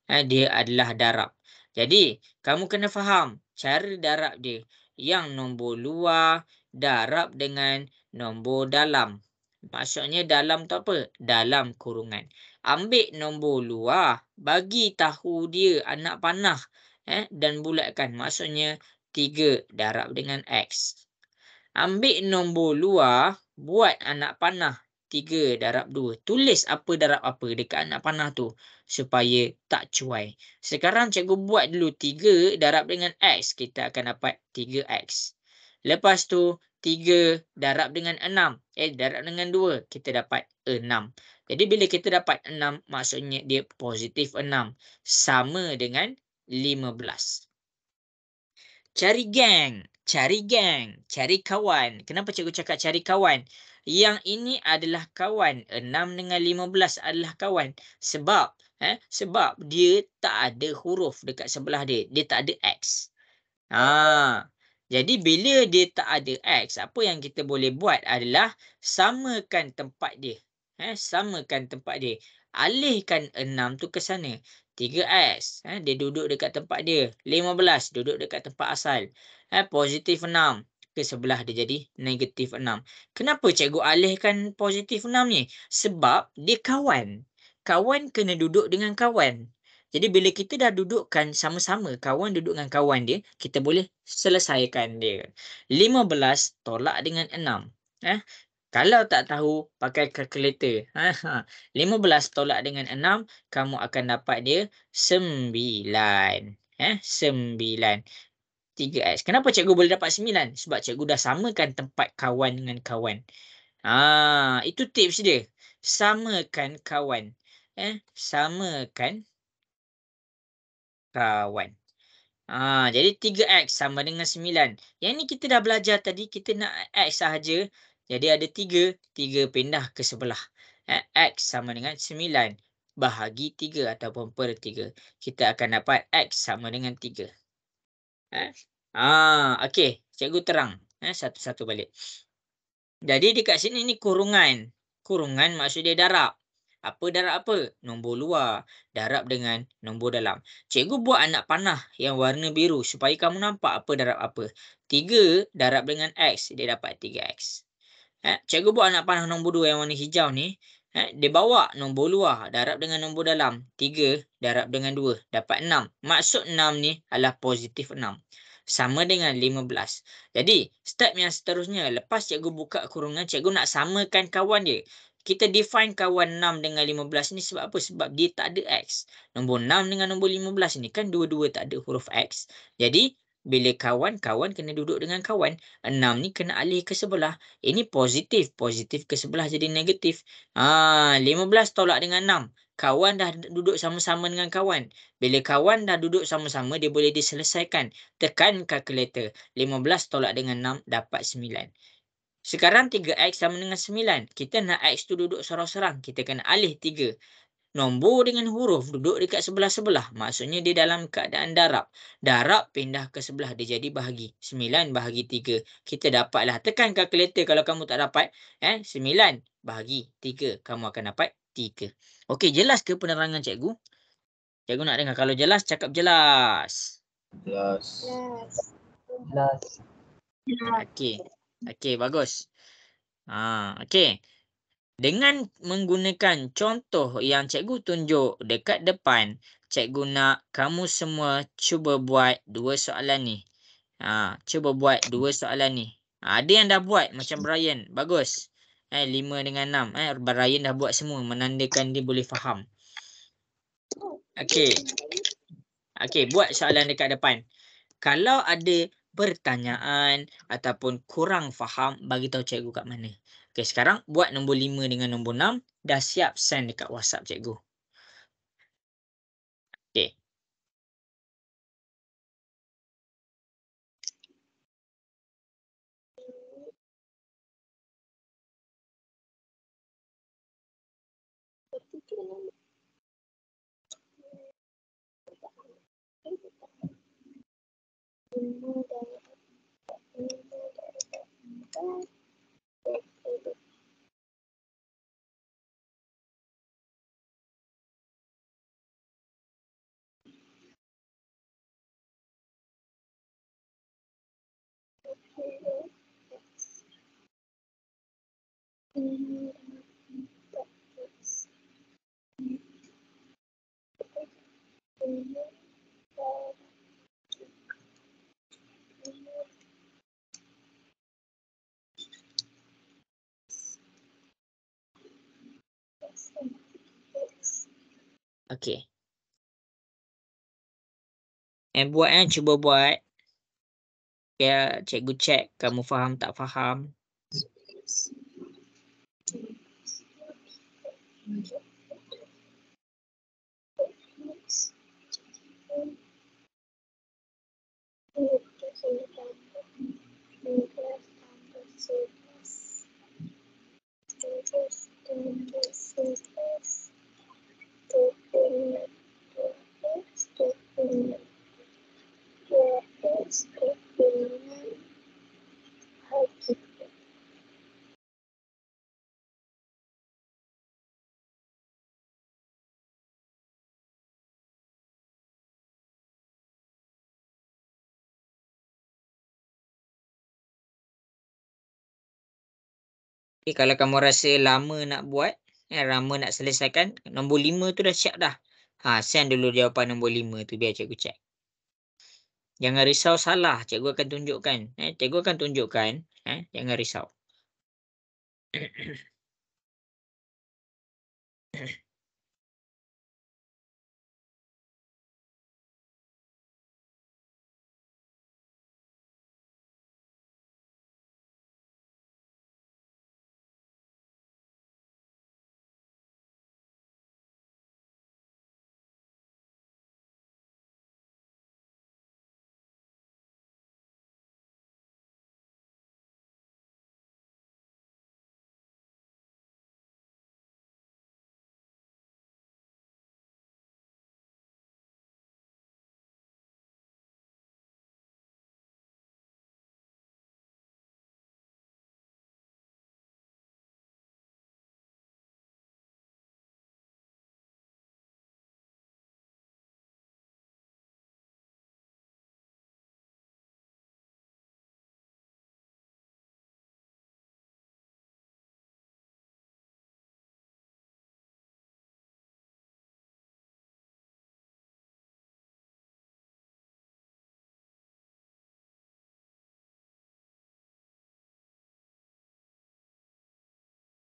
Dia adalah darab. Jadi, kamu kena faham cara darab dia. Yang nombor luar darab dengan nombor dalam. Maksudnya dalam tu apa? Dalam kurungan. Ambil nombor luar, bagi tahu dia anak panah dan bulatkan. Maksudnya 3 darab dengan X. Ambil nombor luar, buat anak panah 3 darab 2. Tulis apa darab apa dekat anak panah tu supaya tak cuai. Sekarang cikgu buat dulu 3 darab dengan X. Kita akan dapat 3X. Lepas tu 3 darab dengan 6. Darab dengan 2. Kita dapat 6. Jadi bila kita dapat 6, maksudnya dia positif 6. Sama dengan 15. Cari geng. Cari kawan. Kenapa cikgu cakap cari kawan? Yang ini adalah kawan. 6 dengan 15 adalah kawan. Sebab dia tak ada huruf dekat sebelah dia. Dia tak ada X. Jadi bila dia tak ada X, apa yang kita boleh buat adalah samakan tempat dia. Samakan tempat dia. Alihkan 6 tu ke sana. 3X. Dia duduk dekat tempat dia. 15 duduk dekat tempat asal. Positif 6. Ke sebelah dia jadi negatif 6. Kenapa cikgu alihkan positif 6 ni? Sebab dia kawan. Kawan kena duduk dengan kawan. Jadi bila kita dah dudukkan sama-sama, kawan duduk dengan kawan dia, kita boleh selesaikan dia. 15 tolak dengan 6. Kalau tak tahu, pakai kalkulator. 15 tolak dengan 6, kamu akan dapat dia 9. 9. 3x. Kenapa cikgu boleh dapat 9? Sebab cikgu dah samakan tempat kawan dengan kawan. Itu tips dia. Samakan kawan. Samakan kawan. Jadi 3x sama dengan 9. Yang ni kita dah belajar tadi, kita nak x sahaja. Jadi ada 3, 3 pindah ke sebelah. X sama dengan 9 bahagi 3 ataupun per 3. Kita akan dapat x sama dengan 3. Okey. Cikgu terang. Satu-satu balik. Jadi dekat sini ni kurungan. Kurungan maksud dia darab. Apa darab apa? Nombor luar darab dengan nombor dalam. Cikgu buat anak panah yang warna biru supaya kamu nampak apa darab apa. 3 darab dengan X, dia dapat 3X. Cikgu buat anak panah nombor 2 yang warna hijau ni. Dia bawa nombor luar darab dengan nombor dalam. 3 darab dengan 2, dapat 6. Maksud 6 ni adalah positif 6. Sama dengan 15. Jadi, step yang seterusnya, lepas cikgu buka kurungan, cikgu nak samakan kawan dia. Kita define kawan 6 dengan 15 ni sebab apa? Sebab dia tak ada X. Nombor 6 dengan nombor 15 ni kan dua-dua tak ada huruf X. Jadi, bila kawan, kawan kena duduk dengan kawan. 6 ni kena alih ke sebelah. Ini positif. Positif ke sebelah jadi negatif. 15 tolak dengan 6. Kawan dah duduk sama-sama dengan kawan. Bila kawan dah duduk sama-sama, dia boleh diselesaikan. Tekan kalkulator. 15 tolak dengan 6 dapat 9. Sekarang 3x sama dengan 9. Kita nak x tu duduk sorang-sorang. Kita kena alih 3. Nombor dengan huruf duduk dekat sebelah-sebelah. Maksudnya dia dalam keadaan darab. Darab pindah ke sebelah. Dia jadi bahagi. 9 bahagi 3. Kita dapatlah. Tekan kalkulator kalau kamu tak dapat. 9 bahagi 3. Kamu akan dapat 3. Okey, jelas ke penerangan cikgu? Cikgu nak dengar. Kalau jelas, cakap jelas. Jelas. Okey, bagus. Okey. Dengan menggunakan contoh yang cikgu tunjuk dekat depan, cikgu nak kamu semua cuba buat 2 soalan ni. Cuba buat 2 soalan ni. Ada yang dah buat macam Brian. Bagus. 5 dengan 6. Brian dah buat semua menandakan dia boleh faham. Okey, buat soalan dekat depan. Kalau ada pertanyaan ataupun kurang faham, bagi tahu cikgu kat mana. Okey, sekarang buat nombor 5 dengan nombor 6. Dah siap send dekat WhatsApp cikgu. Okey. Okey. Buat cuba buat. Ya, cikgu check kamu faham tak faham. Okay, kalau kamu rasa lama nak buat, lama nak selesaikan, nombor 5 tu dah siap dah. Send dulu jawapan nombor 5 tu biar cikgu check. Jangan risau salah, cikgu akan tunjukkan. Cikgu akan tunjukkan, jangan risau.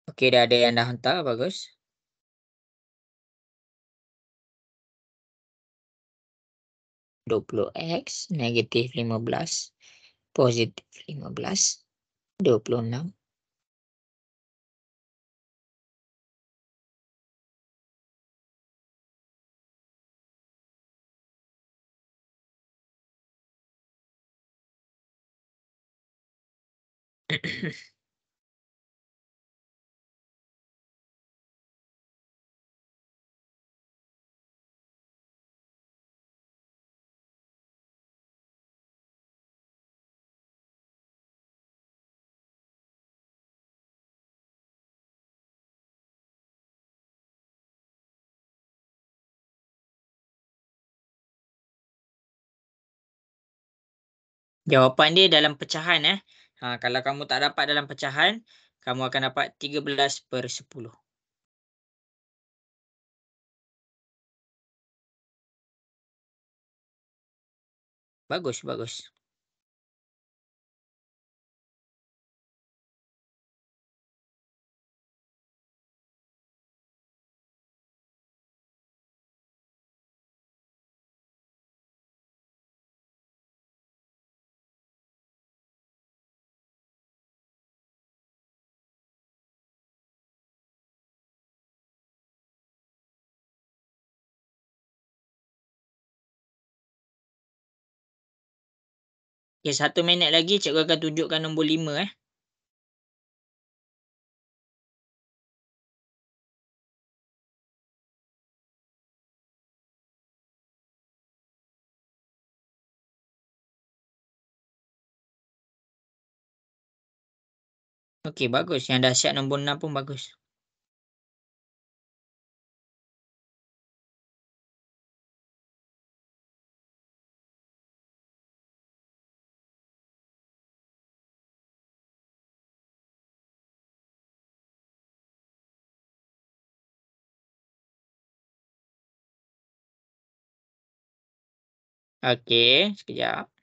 Oke, dah ada yang dah hantar, bagus. (20x) negatif 15 positif 15 26. Jawapan dia dalam pecahan. Kalau kamu tak dapat dalam pecahan, kamu akan dapat 13/10. Bagus, bagus. Okay, 1 minit lagi cikgu akan tunjukkan nombor 5. Okey, bagus. Yang dah siap nombor 6 pun bagus. Okey, sekejap.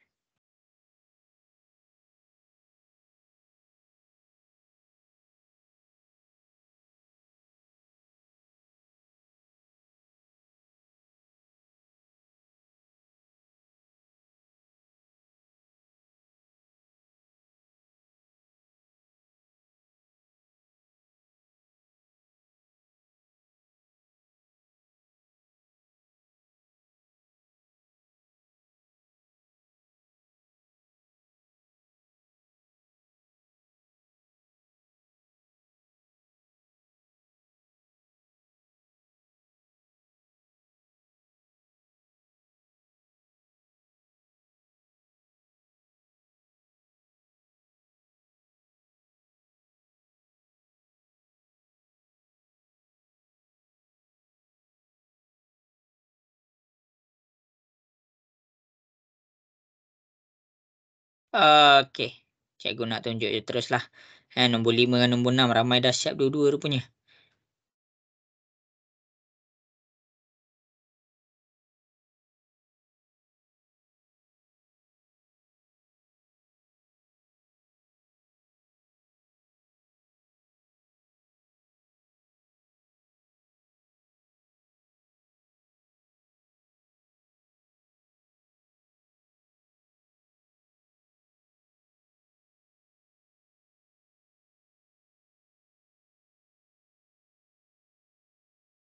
Okey, cikgu nak tunjuk je teruslah. Nombor 5 dengan nombor 6 ramai dah siap dua-dua rupanya.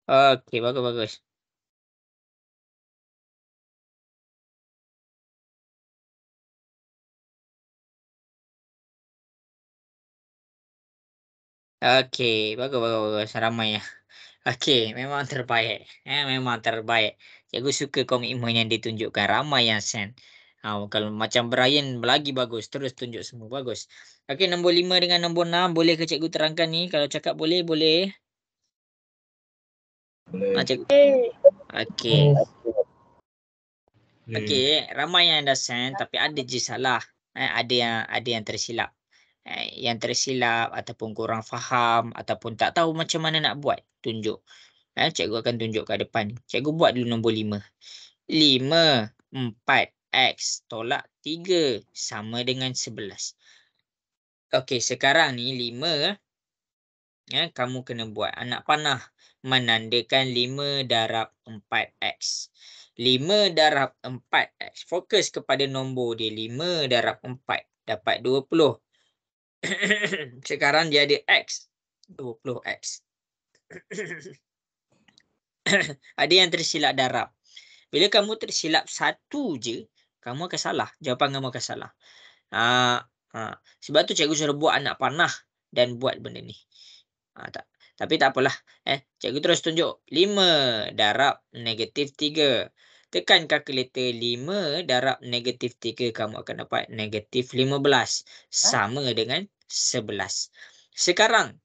Okey, bagus. Okey, bagus. Ramai ya. Okey, memang terbaik. Memang terbaik. Cikgu suka komitmen yang ditunjukkan. Ramai yang send. Kalau macam Brian lagi bagus. Terus tunjuk semua. Bagus. Okey, nombor 5 dengan nombor 6. Boleh ke cikgu terangkan ni? Kalau cakap boleh, boleh. Cikgu. Okey. Okey, ramai yang dah send tapi ada je salah. Ada yang tersilap. Yang tersilap ataupun kurang faham ataupun tak tahu macam mana nak buat, tunjuk. Cikgu akan tunjuk kat depan. Cikgu buat dulu nombor 5. 5, 4, X tolak 3 sama dengan 11. Okey, sekarang ni 5, kamu kena buat anak panah menandakan 5 darab 4X. 5 darab 4X. Fokus kepada nombor dia. 5 darab 4 dapat 20. Sekarang dia ada X. 20X. Ada yang tersilap darab. Bila kamu tersilap satu je, kamu akan salah. Jawapan kamu akan salah. Sebab tu cikgu suruh buat anak panah dan buat benda ni. Tapi tak apalah. Cikgu terus tunjuk. 5 darab negatif 3. Tekan kalkulator 5 darab negatif 3. Kamu akan dapat negatif 15. Sama dengan 11. Sekarang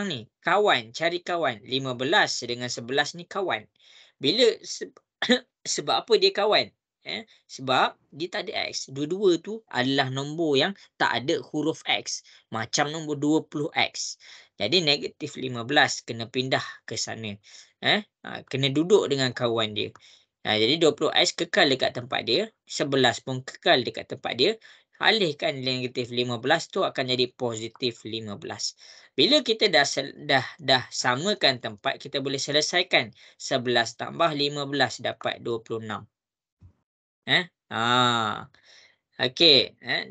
ni, kawan. Cari kawan. 15 dengan 11 ni kawan. Bila sebab apa dia kawan? Sebab dia tak ada X. Dua-dua tu adalah nombor yang tak ada huruf X. Macam nombor 20X. Jadi negatif 15 kena pindah ke sana. Kena duduk dengan kawan dia. Jadi 20X kekal dekat tempat dia. 11 pun kekal dekat tempat dia. Alihkan negatif 15 tu akan jadi positif 15. Bila kita dah samakan tempat, kita boleh selesaikan. 11 tambah 15 dapat 26. Okey,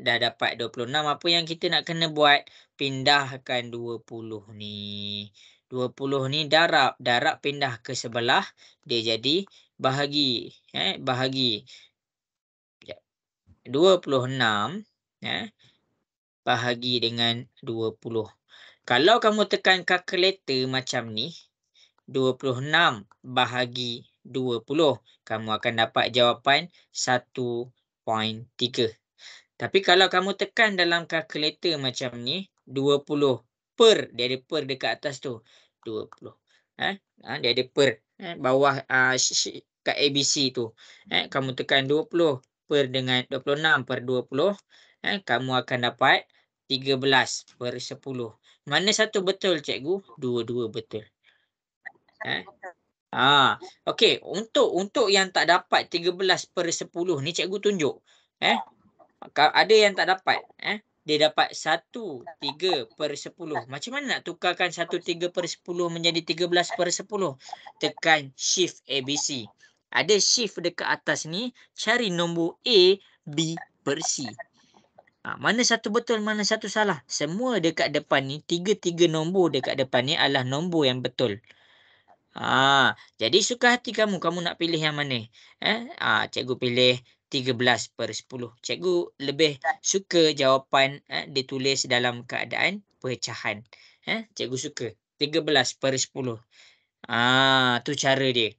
dah dapat 26. Apa yang kita nak kena buat? Pindahkan 20 ni. 20 ni darab. Darab pindah ke sebelah. Dia jadi bahagi. Bahagi. 26. Bahagi dengan 20. Kalau kamu tekan kalkulator macam ni. 26 bahagi 20. Kamu akan dapat jawapan 1.3. Tapi kalau kamu tekan dalam kalkulator macam ni, 20 per, dia ada per dekat atas tu. 20. Dia ada per. Bawah kat ABC tu. Kamu tekan 20 per dengan 26 per 20. Kamu akan dapat 13 per 10. Mana satu betul, cikgu? Dua-dua betul. Okey, untuk yang tak dapat 13 per 10 ni cikgu tunjuk. Ada yang tak dapat, dia dapat 1/3 per 10. Macam mana nak tukarkan 1/3 per 10 menjadi 13 per 10? Tekan shift ABC. Ada shift dekat atas ni, cari nombor A, B per C. Mana satu betul, mana satu salah? Semua dekat depan ni, tiga nombor dekat depan ni adalah nombor yang betul. Jadi suka hati kamu nak pilih yang mana? Cikgu pilih 13 per 10. Cikgu lebih suka jawapan ditulis dalam keadaan pecahan. Cikgu suka 13 per 10. Tu cara dia.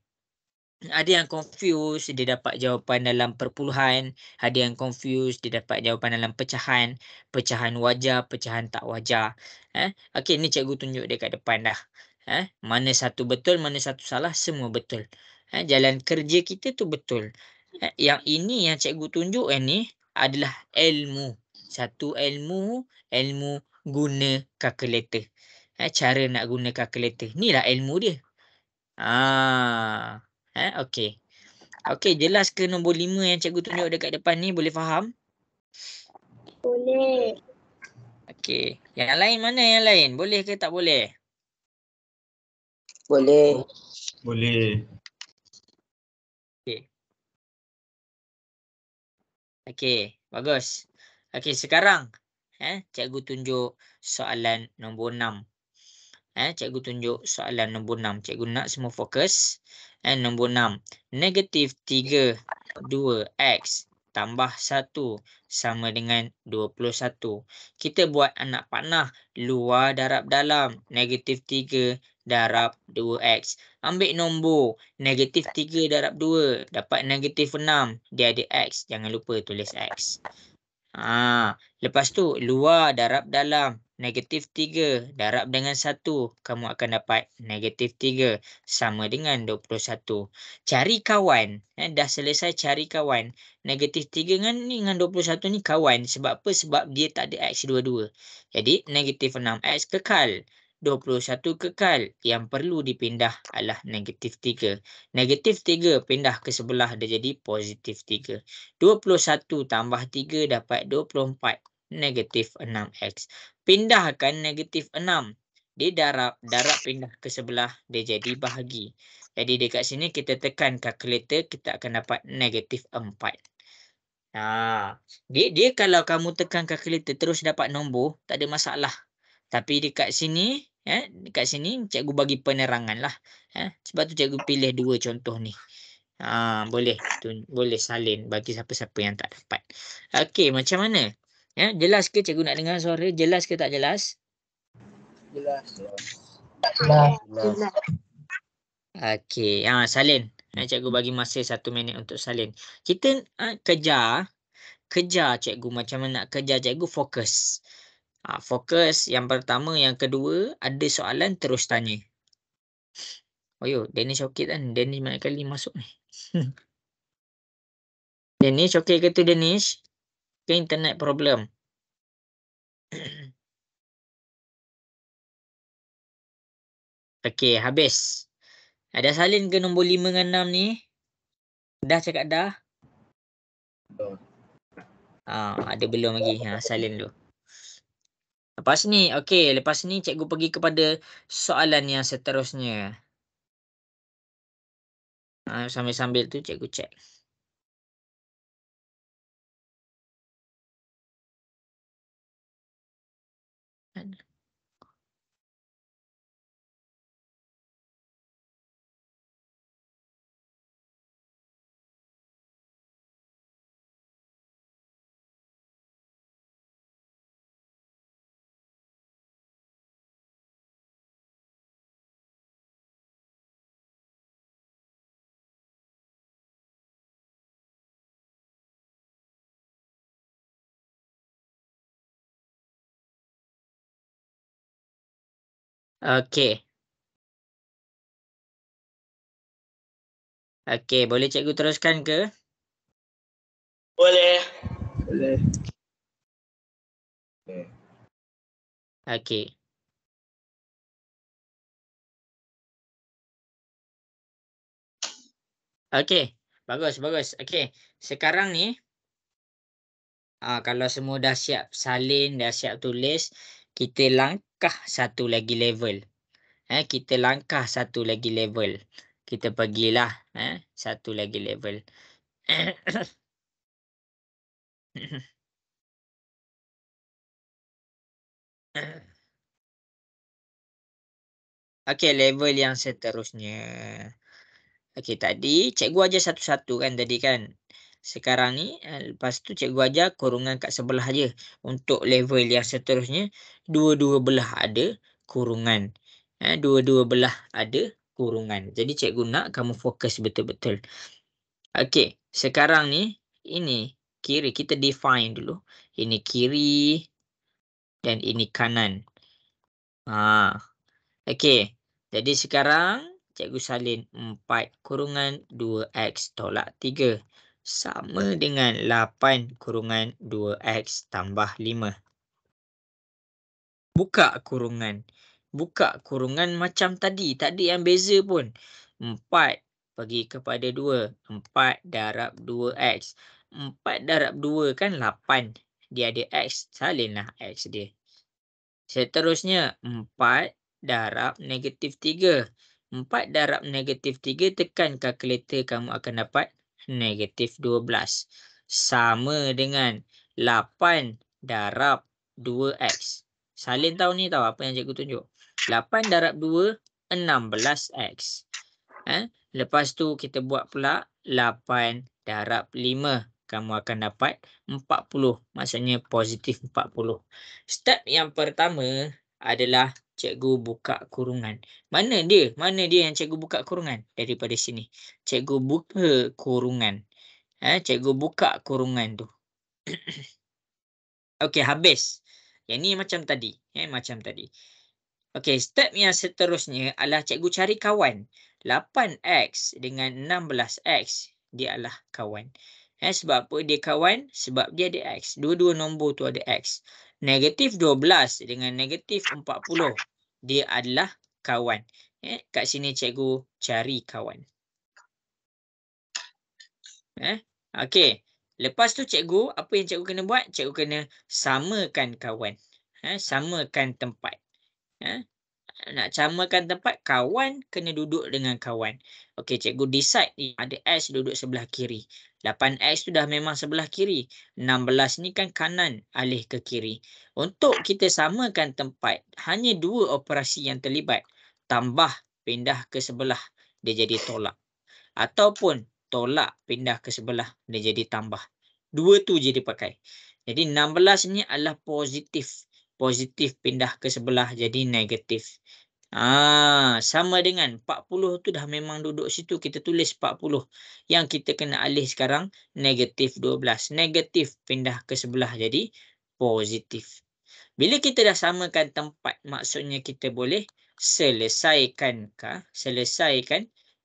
Ada yang confuse, dia dapat jawapan dalam perpuluhan. Ada yang confuse, dia dapat jawapan dalam pecahan. Pecahan wajar, pecahan tak wajar. Okey, ni cikgu tunjuk dekat depan dah. Mana satu betul, mana satu salah, semua betul. Jalan kerja kita tu betul. Yang ini yang cikgu tunjuk ni adalah ilmu. Satu ilmu guna kalkulator. Cara nak guna kalkulator. Inilah ilmu dia. Okey. Okey, jelas ke nombor 5 yang cikgu tunjuk dekat depan ni? Boleh faham? Boleh. Okey. Yang lain mana yang lain? Boleh ke tak boleh? Boleh. Boleh. Okey, bagus. Okey, sekarang cikgu tunjuk soalan nombor 6. Cikgu tunjuk soalan nombor 6. Cikgu nak semua fokus. Nombor 6. Negatif 3 2x tambah 1 sama dengan 21. Kita buat anak panah luar darab dalam. Negatif 3 darab 2x. Ambil nombor. Negatif 3 darab 2. Dapat negatif 6. Dia ada x. Jangan lupa tulis x. Lepas tu luar darab dalam. Negatif 3 darab dengan 1. Kamu akan dapat negatif 3 sama dengan 21. Cari kawan. Dah selesai cari kawan. Negatif 3 dengan 21 ni kawan. Sebab apa? Sebab dia tak ada X dua-dua. Jadi negatif 6X kekal. 21 kekal. Yang perlu dipindah adalah negatif 3. Negatif 3 pindah ke sebelah dia jadi positif 3. 21 tambah 3 dapat 24. Negatif 6X. Pindahkan negatif 6. Dia darab pindah ke sebelah. Dia jadi bahagi. Jadi dekat sini kita tekan kalkulator. Kita akan dapat negatif 4. Dia kalau kamu tekan kalkulator terus dapat nombor. Tak ada masalah. Tapi dekat sini. Dekat sini cikgu bagi penerangan lah. Sebab tu cikgu pilih 2 contoh ni. Boleh salin bagi siapa-siapa yang tak dapat. Okey, macam mana? Jelas ke cikgu nak dengar suara? Jelas ke tak jelas? Jelas. Okey, salin. Cikgu bagi masa 1 minit untuk salin. Kita kejar cikgu macam mana nak kejar cikgu fokus. Fokus yang pertama, yang kedua, ada soalan terus tanya. Dennis okey kan? Dennis banyak kali masuk ni. Dennis okey ke tu Dennis? Ke internet problem? Okey, habis. Ada salin ke nombor 5 dengan 6 ni? Dah cakap dah? Ada belum lagi. Salin dulu. Lepas ni cikgu pergi kepada soalan yang seterusnya. Sambil-sambil tu cikgu cek. Okey. Okey, boleh cikgu teruskan ke? Boleh. Okey. Okey, bagus. Okey, sekarang ni kalau semua dah siap salin, dah siap tulis, kita langkah satu lagi level. Kita langkah satu lagi level. Kita pergilah satu lagi level. Okey, level yang seterusnya. Okey, tadi cikgu ajar satu-satu kan tadi kan. Sekarang ni lepas tu cikgu ajar kurungan kat sebelah je. Untuk level yang seterusnya, dua-dua belah ada kurungan. Dua-dua belah ada kurungan. Jadi cikgu nak kamu fokus betul-betul. Okey, sekarang ni ini kiri, kita define dulu. Ini kiri dan ini kanan. Okey. Jadi sekarang cikgu salin 4 kurungan 2x tolak 3 sama dengan 8 kurungan 2x tambah 5. Buka kurungan. Buka kurungan macam tadi. Tak ada yang beza pun. 4 bagi kepada 2. 4 darab 2x. 4 darab 2 kan 8. Dia ada x. Salinlah x dia. Seterusnya 4 darab negatif 3. 4 darab negatif 3 tekan kalkulator, kamu akan dapat negatif 12. Sama dengan 8 darab 2x. Salin tahu ni tahu apa yang cikgu tunjuk? 8 darab 2, 16X. Lepas tu kita buat pula 8 darab 5. Kamu akan dapat 40. Maksudnya positif 40. Step yang pertama adalah cikgu buka kurungan. Mana dia? Mana dia yang cikgu buka kurungan? Daripada sini. Cikgu buka kurungan. Cikgu buka kurungan tu. Okey, habis. Yang ni macam tadi. Macam tadi. Okey, step yang seterusnya adalah cikgu cari kawan. 8X dengan 16X, dia adalah kawan. Sebab apa dia kawan? Sebab dia ada X. Dua-dua nombor tu ada X. Negatif 12 dengan negatif 40, dia adalah kawan. Kat sini cikgu cari kawan. Okey. Lepas tu cikgu, apa yang cikgu kena buat? Cikgu kena samakan kawan. Samakan tempat. Nak samakan tempat, kawan kena duduk dengan kawan. Okey, cikgu decide ni ada X duduk sebelah kiri. 8X tu dah memang sebelah kiri. 16 ni kan kanan, alih ke kiri. Untuk kita samakan tempat, hanya dua operasi yang terlibat. Tambah, pindah ke sebelah, dia jadi tolak. Ataupun tolak, pindah ke sebelah, dia jadi tambah. Dua tu je dipakai. Jadi 16 ni adalah positif. Positif pindah ke sebelah jadi negatif. Sama dengan 40 tu dah memang duduk situ, kita tulis 40. Yang kita kena alih sekarang negatif 12. Negatif pindah ke sebelah jadi positif. Bila kita dah samakan tempat, maksudnya kita boleh selesaikan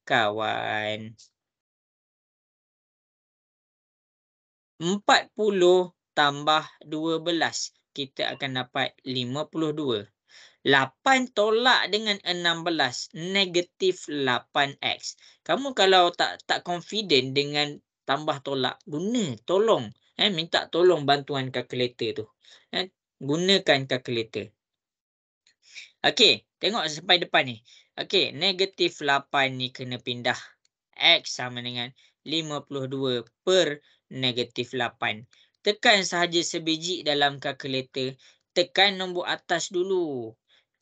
kawan. 40 tambah 12, kita akan dapat 52. 8 tolak dengan 16, negatif 8X. Kamu kalau tak confident dengan tambah tolak, minta tolong bantuan kalkulator tu. Gunakan kalkulator. Okey, tengok sampai depan ni. Okey, negatif 8 ni kena pindah. X sama dengan 52 per negatif 8. Tekan sahaja sebiji dalam kalkulator. Tekan nombor atas dulu.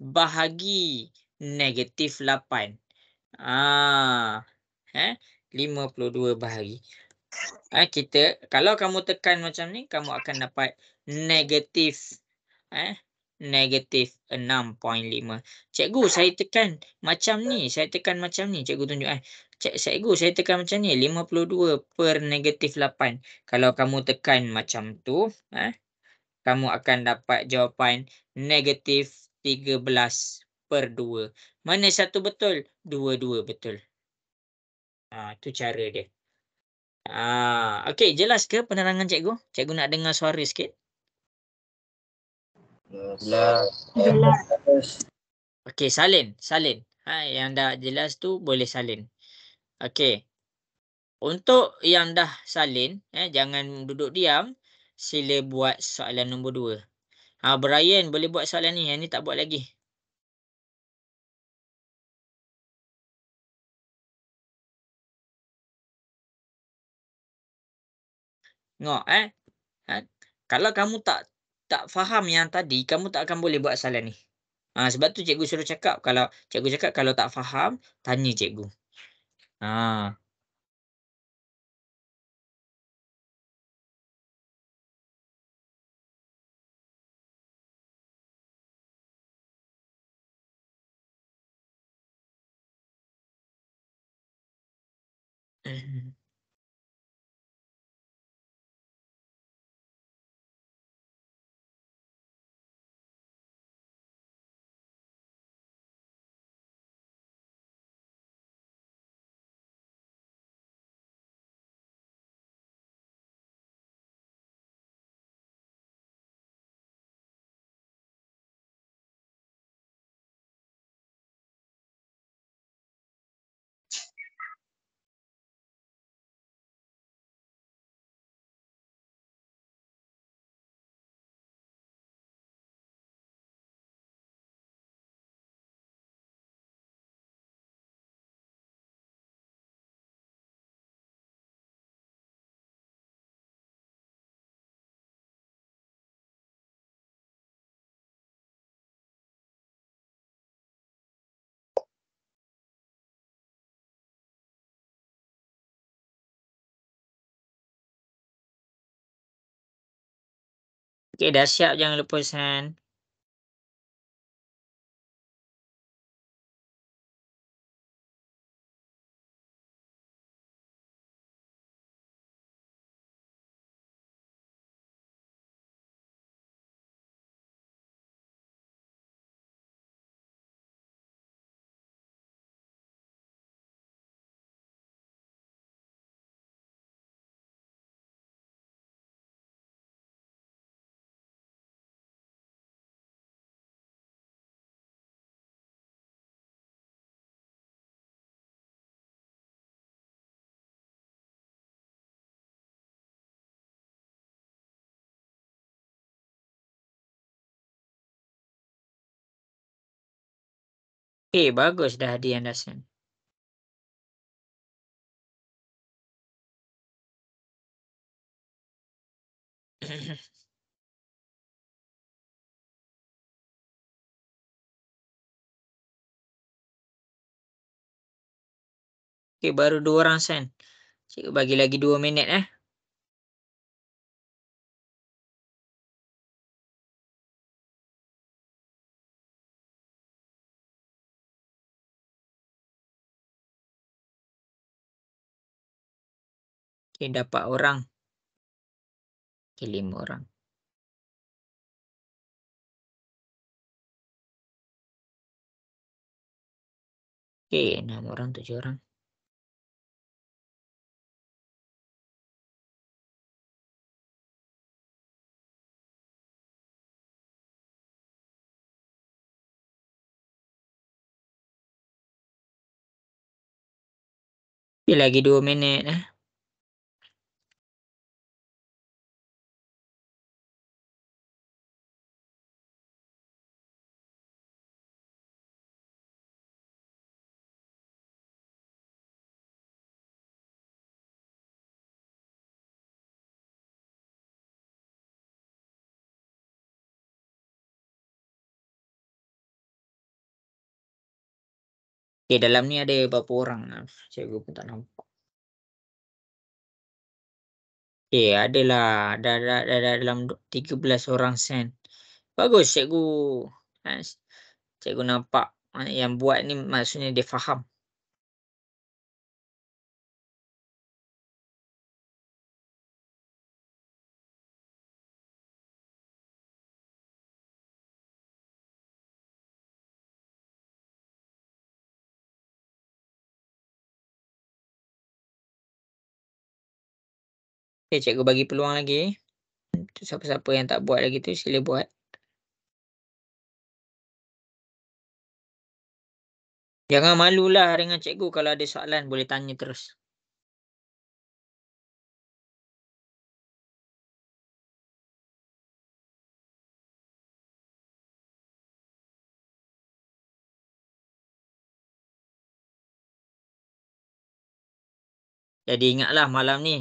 Bahagi negatif 8. 52 bahagi. Kalau kamu tekan macam ni, kamu akan dapat negatif negatif 6.5. Cikgu, saya tekan macam ni. Cikgu tunjuk. Cikgu, saya tekan macam ni. 52 per negatif 8. Kalau kamu tekan macam tu, kamu akan dapat jawapan negatif 13 per 2. Mana satu betul? Dua-dua betul. Itu cara dia. Okey, jelas ke penerangan cikgu? Cikgu nak dengar suara sikit. Jelas. Okey, salin. Yang dah jelas tu boleh salin. Okey. Untuk yang dah salin, jangan duduk diam. Sila buat soalan nombor 2. Brian boleh buat soalan ni. Yang ni tak buat lagi. Tengok kalau kamu tak faham yang tadi, kamu tak akan boleh buat soalan ni. Sebab tu cikgu suruh cakap, kalau cikgu cakap kalau tak faham, tanya cikgu. Okey, dah siap jangan lupa send. Okey, bagus dah ada yang dah send. Okey, baru 2 orang send. Cikgu bagi lagi 2 minit eh. Okey, dah 4 orang. Okey, 5 orang. Okey, 6 orang, 7 orang. Okey, lagi 2 minit eh. Okey, dalam ni ada berapa orang? Cikgu pun tak nampak. Okey, adalah dah dalam 13 orang send. Bagus cikgu. Cikgu nampak yang buat ni maksudnya dia faham. Okey, cikgu bagi peluang lagi. Siapa-siapa yang tak buat lagi tu sila buat. Jangan malulah dengan cikgu, kalau ada soalan boleh tanya terus. Jadi ingatlah malam ni,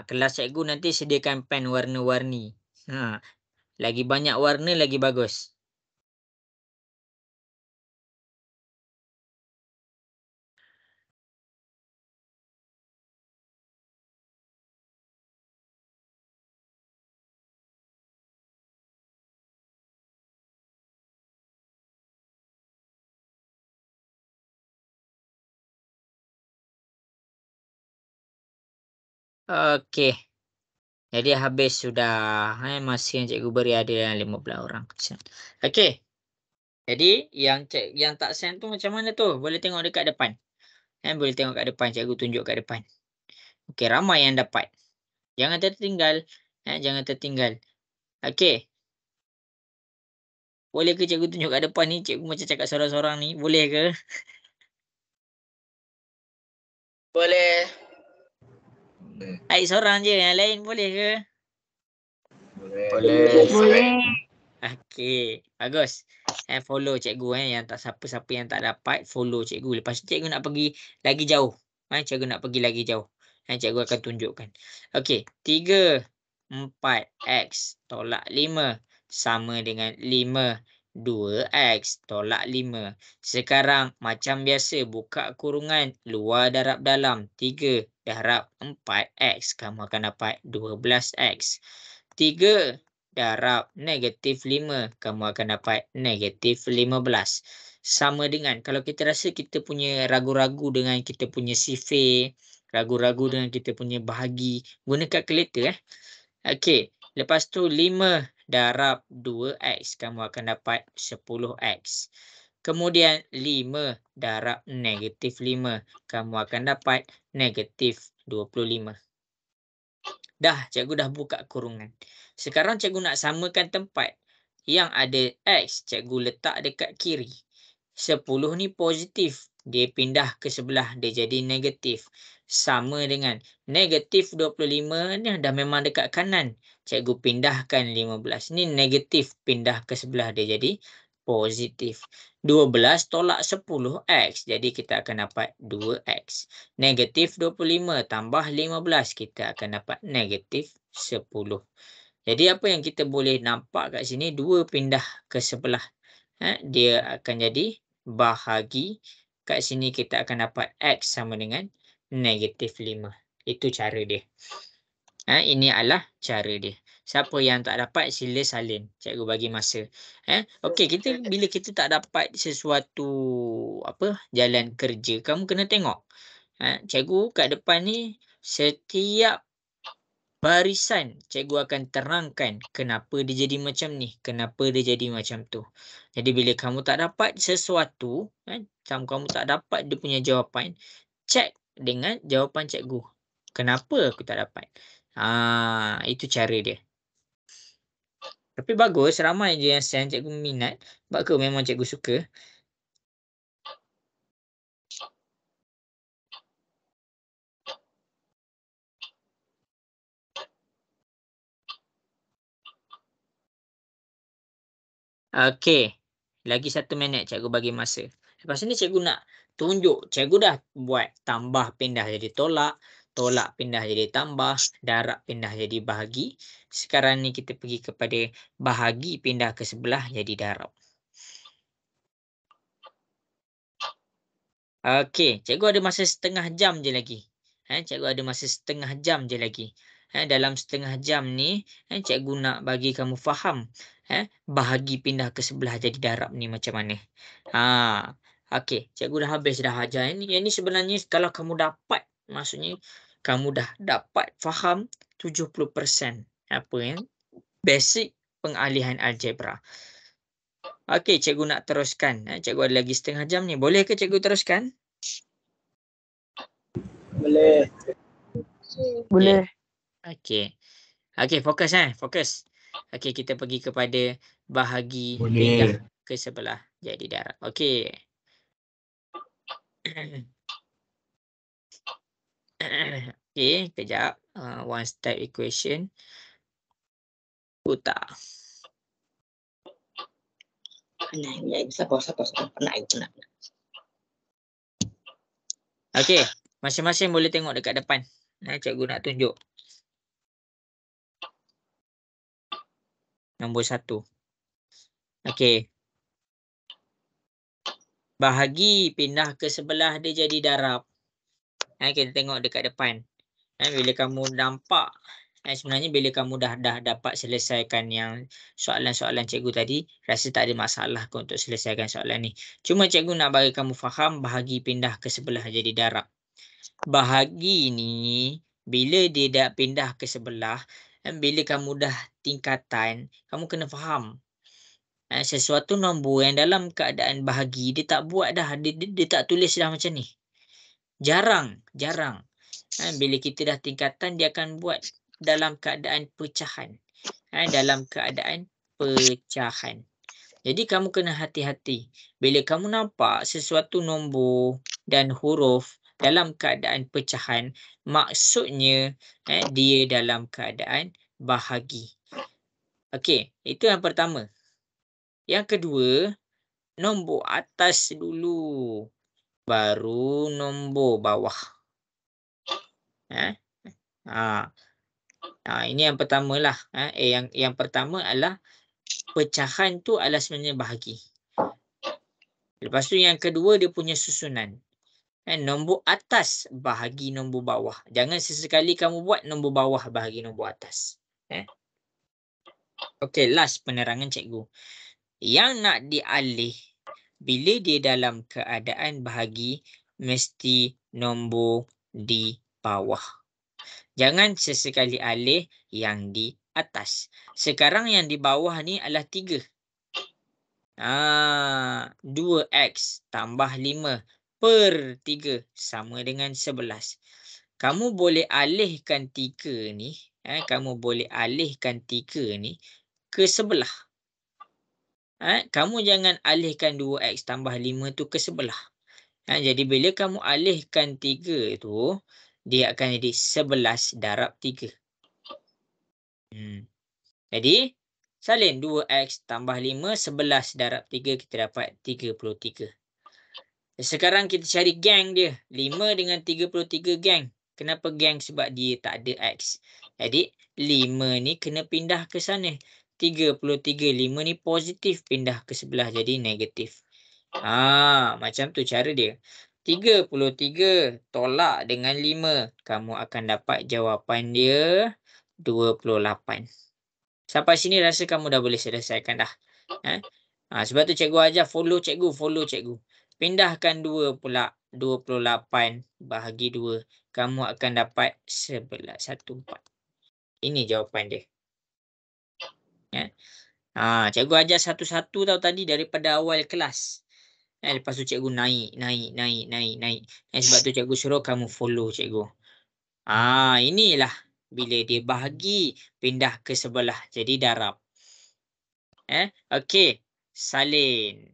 kelas cikgu nanti sediakan pen warna-warni. Lagi banyak warna lagi bagus. Okey. Jadi habis sudah, masa yang cikgu beri ada dalam 15 orang. Okey. Jadi yang tak send tu macam mana tu? Boleh tengok dekat depan. Boleh tengok kat depan, cikgu tunjuk kat depan. Okey, ramai yang dapat. Jangan tertinggal. Jangan tertinggal. Okey. Boleh ke cikgu tunjuk kat depan ni? Cikgu macam cakap sorang-sorang ni. Boleh ke? Boleh. Aik seorang je. Yang lain boleh ke? Boleh. Okey. Bagus. Follow cikgu yang tak siapa-siapa yang tak dapat follow cikgu. Lepas tu cikgu nak pergi lagi jauh. Cikgu nak pergi lagi jauh. Cikgu akan tunjukkan. Okey. 3, 4 X tolak 5 sama dengan 5. 2X tolak 5. Sekarang macam biasa buka kurungan, luar darab dalam. 3 darab 4X. Kamu akan dapat 12X. 3 darab negatif 5. Kamu akan dapat negatif 15. Sama dengan kalau kita rasa kita punya ragu-ragu dengan kita punya sifir, ragu-ragu dengan kita punya bahagi, guna kalkulator. Okey, lepas tu 5 darab 2x, kamu akan dapat 10x. Kemudian 5 darab negatif 5, kamu akan dapat negatif 25. Dah, cikgu dah buka kurungan. Sekarang cikgu nak samakan tempat. Yang ada x, cikgu letak dekat kiri. 10 ni positif. Dia pindah ke sebelah, dia jadi negatif. Sama dengan negatif 25 ni dah memang dekat kanan. Cikgu pindahkan 15. Ni negatif, pindah ke sebelah, dia jadi positif. 12 tolak 10x. Jadi kita akan dapat 2x. Negatif 25 tambah 15. Kita akan dapat negatif 10. Jadi apa yang kita boleh nampak kat sini, 2 pindah ke sebelah. Dia akan jadi bahagi. Kat sini kita akan dapat x sama dengan negatif 5. Itu cara dia. Ini adalah cara dia. Siapa yang tak dapat sila salin. Cikgu bagi masa. Okey, bila kita tak dapat sesuatu jalan kerja, kamu kena tengok. Cikgu kat depan ni setiap barisan cikgu akan terangkan kenapa dia jadi macam ni, kenapa dia jadi macam tu. Jadi bila kamu tak dapat sesuatu, kamu tak dapat dia punya jawapan, cek dengan jawapan cikgu. Kenapa aku tak dapat? Itu cara dia. Tapi bagus, ramai je yang send, cikgu minat. Sebab ke memang cikgu suka. Okey. Lagi 1 minit cikgu bagi masa. Lepas ni cikgu nak tunjuk. Cikgu dah buat tambah pindah jadi tolak. Tolak pindah jadi tambah. Darab pindah jadi bahagi. Sekarang ni kita pergi kepada bahagi pindah ke sebelah jadi darab. Okey. Cikgu ada masa setengah jam je lagi. Cikgu ada masa setengah jam je lagi. Dalam setengah jam ni, cikgu nak bagi kamu faham bahagi pindah ke sebelah jadi darab ni macam mana. Okey, cikgu dah habis dah ajar. Yang ni sebenarnya kalau kamu dapat, maksudnya kamu dah dapat faham 70% basic pengalihan algebra. Okey, cikgu nak teruskan. Cikgu ada lagi setengah jam ni. Boleh ke cikgu teruskan? Boleh. Boleh. Okey. Okey, fokus fokus. Okey, kita pergi kepada bahagi Boleh. pindah ke sebelah jadi darab. Okey. Okey, kejap. One step equation. Putar. Sabar. Penat. Okey, masing-masing boleh tengok dekat depan. Cikgu nak tunjuk. Nombor 1. Okey. Bahagi pindah ke sebelah dia jadi darab. Kita tengok dekat depan. Bila kamu nampak, sebenarnya bila kamu dah dapat selesaikan yang soalan-soalan cikgu tadi, rasa tak ada masalah untuk selesaikan soalan ni. Cuma cikgu nak bagi kamu faham bahagi pindah ke sebelah jadi darab. Bahagi ni, bila dia dah pindah ke sebelah, bila kamu dah tingkatan, kamu kena faham. Sesuatu nombor yang dalam keadaan bahagi, dia tak buat dah, dia tak tulis dah macam ni. Jarang. Bila kita dah tingkatan, dia akan buat dalam keadaan pecahan. Dalam keadaan pecahan. Jadi kamu kena hati-hati. Bila kamu nampak sesuatu nombor dan huruf dalam keadaan pecahan, maksudnya dia dalam keadaan bahagi. Okey, itu yang pertama. Yang kedua, nombor atas dulu. Baru nombor bawah. Ini yang pertamalah. Yang pertama adalah pecahan tu adalah sebenarnya bahagi. Lepas tu yang kedua dia punya susunan. Nombor atas bahagi nombor bawah. Jangan sesekali kamu buat nombor bawah bahagi nombor atas. Okey, last penerangan cikgu. Yang nak dialih bila dia dalam keadaan bahagi mesti nombor di bawah. Jangan sesekali alih yang di atas. Sekarang yang di bawah ni adalah 3. 2x tambah 5 per 3 sama dengan 11. Kamu boleh alihkan 3 ni, kamu boleh alihkan 3 ni ke sebelah. Kamu jangan alihkan 2x tambah 5 tu ke sebelah. Jadi bila kamu alihkan 3 tu, dia akan jadi 11 darab 3. Jadi, salin 2x tambah 5, 11 darab 3, kita dapat 33. Sekarang kita cari gang dia. 5 dengan 33 gang. Kenapa gang? Sebab dia tak ada x. Jadi, 5 ni kena pindah ke sana. 33, 5 ni positif, pindah ke sebelah jadi negatif. Macam tu cara dia. 33 tolak dengan 5. Kamu akan dapat jawapan dia 28. Sampai sini rasa kamu dah boleh selesaikan dah. Sebab tu cikgu ajar follow cikgu. Pindahkan 2 pula. 28 bahagi 2. Kamu akan dapat 11/14. Ini jawapan dia. Cikgu ajar satu-satu tau tadi daripada awal kelas. Lepas tu cikgu naik. Sebab tu cikgu suruh kamu follow cikgu. Inilah bila dia bahagi pindah ke sebelah jadi darab. Okey, salin.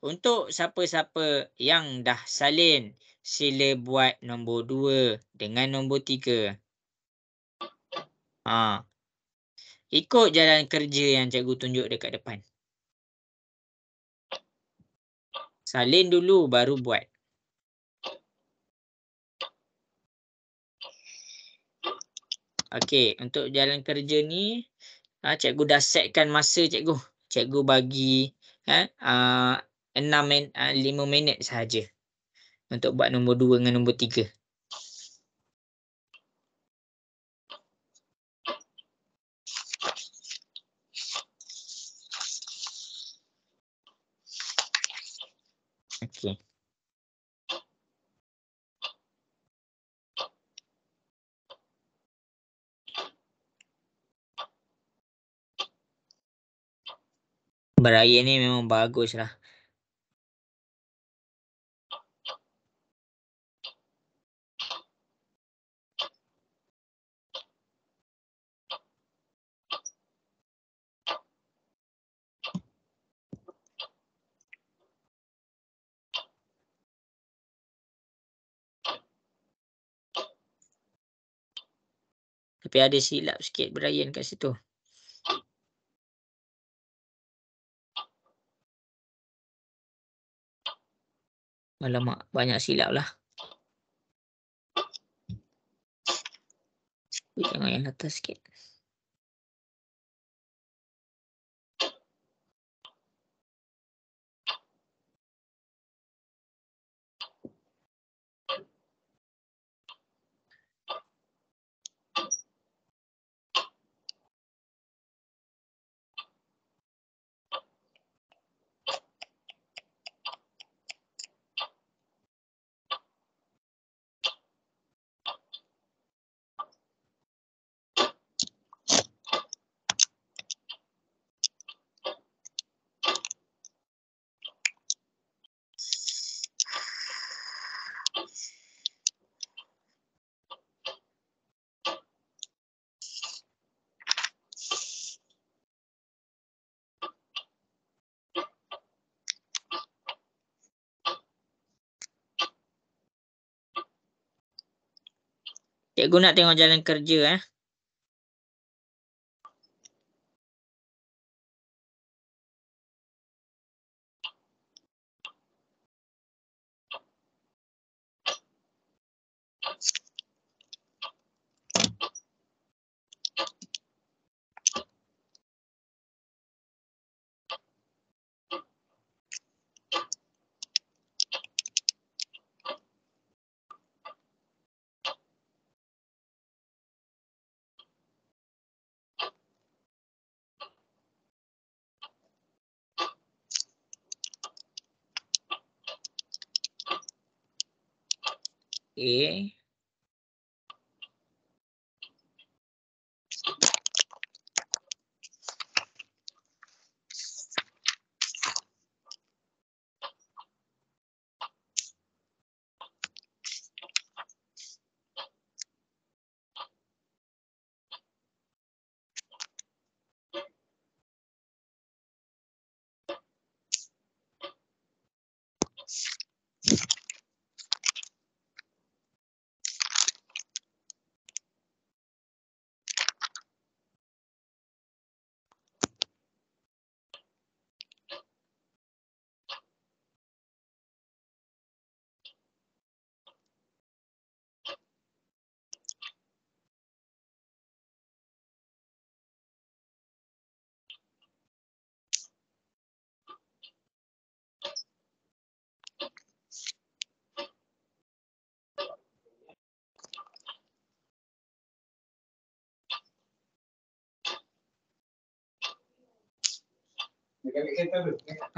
Untuk siapa-siapa yang dah salin, sila buat nombor 2 dengan nombor 3. Ikut jalan kerja yang cikgu tunjuk dekat depan. Salin dulu baru buat. Okey, untuk jalan kerja ni, cikgu dah setkan masa cikgu. Cikgu bagi 5 minit sahaja untuk buat nombor 2 dengan nombor 3. Okey. Beraya ni memang bagus lah. Tapi ada silap sikit Brian kat situ. Alamak, banyak silap lah. Jangan yang atas sikit. Cikgu nak tengok jalan kerja. Okey.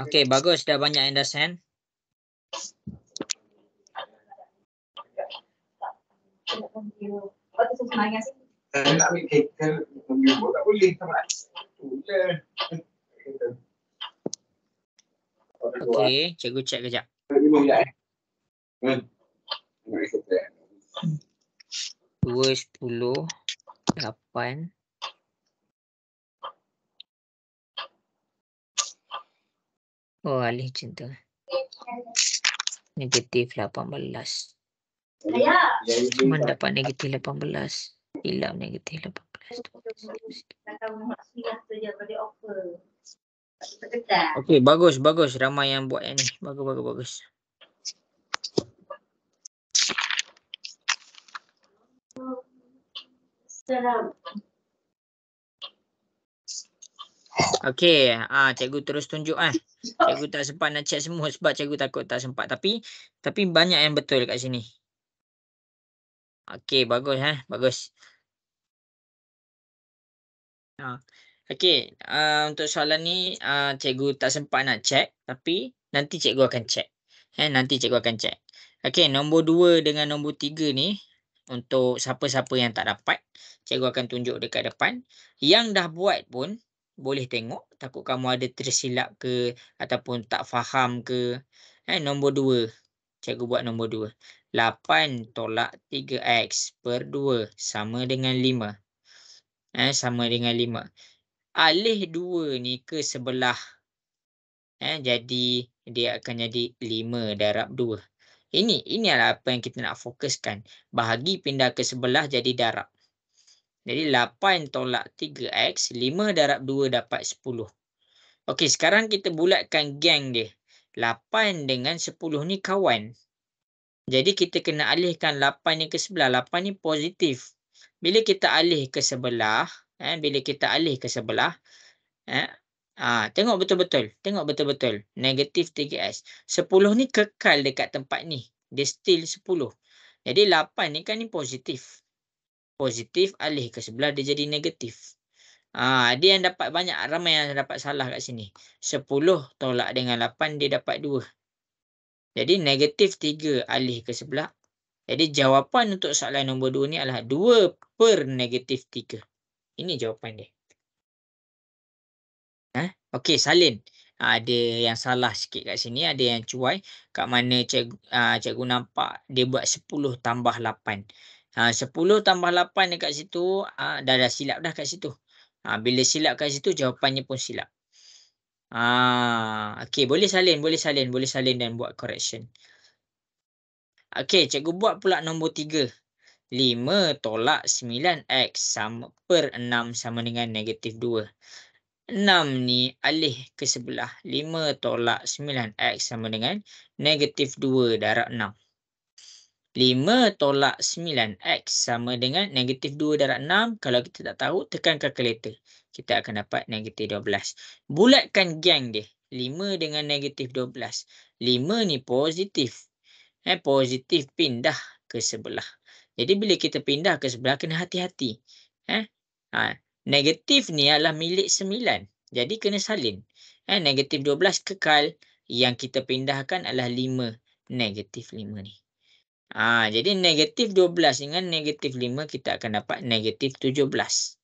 Okey, bagus. Dah banyak yang dah send. Okey, cikgu check kejap. 2, 10, 8. Oh, alih macam tu. Negatif 18. Mana dapat negatif 18? Hilang negatif 18. Okey, bagus, bagus. Ramai yang buat yang ni. Bagus, bagus, bagus. Okey, cikgu terus tunjuk Cikgu tak sempat nak check semua sebab cikgu takut tak sempat. Tapi banyak yang betul kat sini. Okey, bagus bagus. Okey, untuk soalan ni cikgu tak sempat nak check tapi nanti cikgu akan check. Nanti cikgu akan check. Okey, nombor 2 dengan nombor 3 ni untuk siapa-siapa yang tak dapat, cikgu akan tunjuk dekat depan. Yang dah buat pun boleh tengok, takut kamu ada tersilap ke ataupun tak faham ke. Nombor 2, cikgu buat nombor 2. 8 tolak 3x per 2 sama dengan 5. Sama dengan 5. Alih 2 ni ke sebelah. Jadi dia akan jadi 5 darab 2. Ini adalah apa yang kita nak fokuskan. Bahagi pindah ke sebelah jadi darab. Jadi 8 tolak 3x, 5 darab 2 dapat 10. Okey, sekarang kita bulatkan geng dia. 8 dengan 10 ni kawan. Jadi kita kena alihkan 8 ni ke sebelah. 8 ni positif. Bila kita alih ke sebelah, tengok betul-betul. Negatif 3x. 10 ni kekal dekat tempat ni. Dia still 10. Jadi 8 ni kan ni positif. Positif alih ke sebelah dia jadi negatif. Dia yang dapat banyak. Ramai yang dapat salah kat sini. 10 tolak dengan 8 dia dapat 2. Jadi negatif 3 alih ke sebelah. Jadi jawapan untuk soalan nombor 2 ni adalah 2 per negatif 3. Ini jawapan dia. Okey, salin. Ada yang salah sikit kat sini, ada yang cuai. Kat mana cikgu nampak dia buat 10 tambah 8. 10 tambah 8 dekat situ, dah silap dah kat situ. Bila silap kat situ, jawapannya pun silap. Okey, boleh salin dan buat correction. Okey, cikgu buat pula nombor 3. 5 tolak 9x sama per 6 sama dengan negatif 2. 6 ni alih ke sebelah. 5 tolak 9x sama dengan negatif 2 darab 6. 5 tolak 9x sama dengan negatif 2 darab 6. Kalau kita tak tahu, tekan kalkulator. Kita akan dapat negatif 12. Bulatkan geng dia. 5 dengan negatif 12. 5 ni positif. Positif pindah ke sebelah. Jadi bila kita pindah ke sebelah, kena hati-hati. Negatif ni adalah milik 9. Jadi kena salin. Negatif 12 kekal. Yang kita pindahkan adalah 5. Negatif 5 ni. Jadi negatif 12 dengan negatif 5 kita akan dapat negatif 17.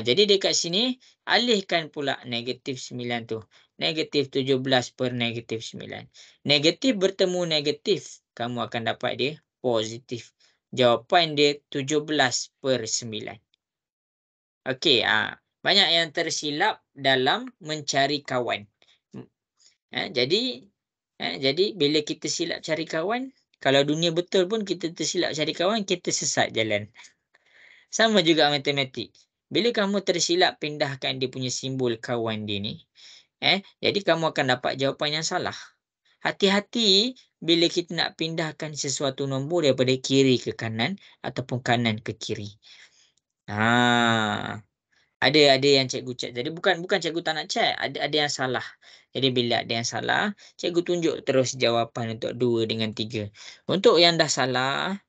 Jadi dekat sini alihkan pula negatif 9 tu. Negatif 17 per negatif 9. Negatif bertemu negatif, kamu akan dapat dia positif. Jawapan dia 17 per 9. Okey, banyak yang tersilap dalam mencari kawan. Jadi bila kita silap cari kawan, kalau dunia betul pun kita tersilap cari kawan, kita sesat jalan. Sama juga matematik. Bila kamu tersilap pindahkan dia punya simbol kawan dia ni, jadi kamu akan dapat jawapan yang salah. Hati-hati bila kita nak pindahkan sesuatu nombor daripada kiri ke kanan ataupun kanan ke kiri. Ada yang cikgu check. Jadi bukan cikgu tak nak check, ada yang salah. Jadi bila ada yang salah, cikgu tunjuk terus jawapan untuk 2 dengan 3. Untuk yang dah salah,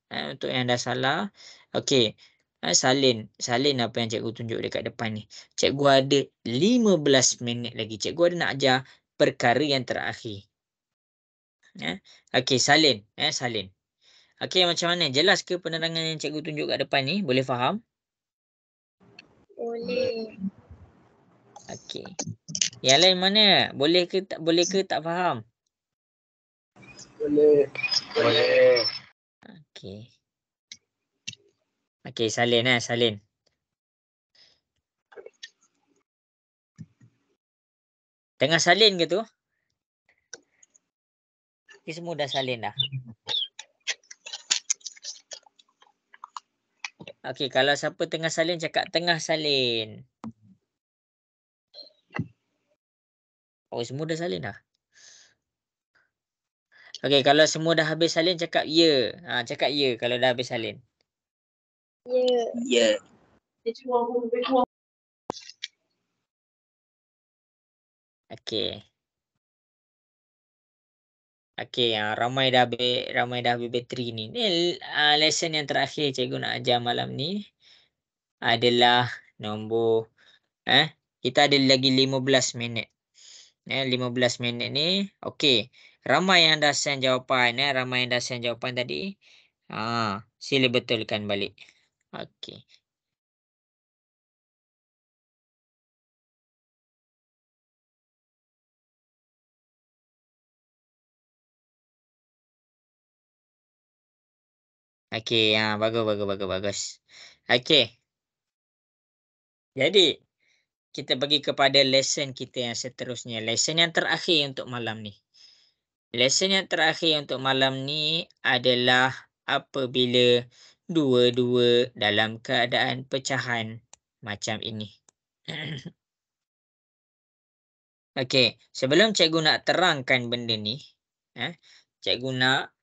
okey. Salin apa yang cikgu tunjuk dekat depan ni. Cikgu ada 15 minit lagi. Cikgu ada nak ajar perkara yang terakhir. Okey, salin. Okey, macam mana? Jelas ke penerangan yang cikgu tunjuk kat depan ni? Boleh faham? Boleh. Okey. Yang lain mana? Boleh ke tak faham? Boleh. Okey. Okey, salin. Tengah salin ke tu? Okey, semua dah salin dah. Okey, kalau siapa tengah salin cakap tengah salin. Oh, semua dah salin dah. Okey, kalau semua dah habis salin cakap ya. Cakap ya kalau dah habis salin. Ya. Okey. Okey, ramai dah habis bateri ni. Ni lesson yang terakhir cikgu nak ajar malam ni adalah nombor kita ada lagi 15 minit. 15 minit ni okey. Ramai yang dah send jawapan tadi. Sila betulkan balik. Okey. Okey, bagus. Okey. Jadi kita pergi kepada lesson kita yang seterusnya. Lesson yang terakhir untuk malam ni. Lesson yang terakhir untuk malam ni adalah apabila dua-dua dalam keadaan pecahan macam ini. Okey, sebelum cikgu nak terangkan benda ni, cikgu nak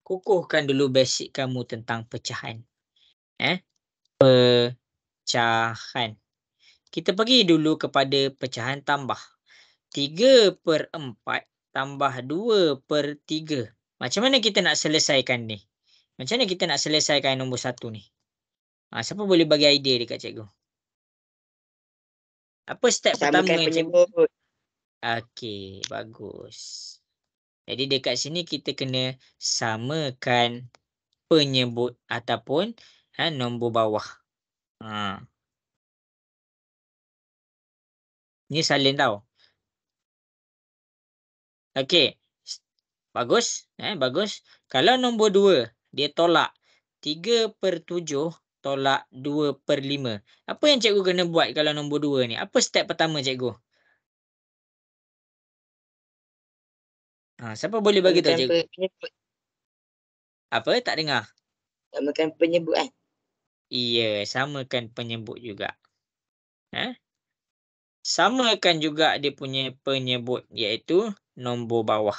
kukuhkan dulu basic kamu tentang pecahan. Pecahan. Kita pergi dulu kepada pecahan tambah. 3/4 tambah 2/3. Macam mana kita nak selesaikan ni? Macam mana kita nak selesaikan nombor 1 ni? Siapa boleh bagi idea dekat cikgu? Apa step pertama yang cikgu? penyebut. Okey, bagus. Jadi dekat sini kita kena samakan penyebut ataupun nombor bawah. Ni salin tau. Okey. Bagus. Bagus. Kalau nombor 2, dia tolak 3/7 tolak 2/5. Apa yang cikgu kena buat kalau nombor 2 ni? Apa step pertama cikgu? Siapa boleh bagi tahu cikgu? Penyebut. Apa? Tak dengar. Samakan penyebut kan? Iya, samakan penyebut juga. Samakan juga dia punya penyebut iaitu nombor bawah.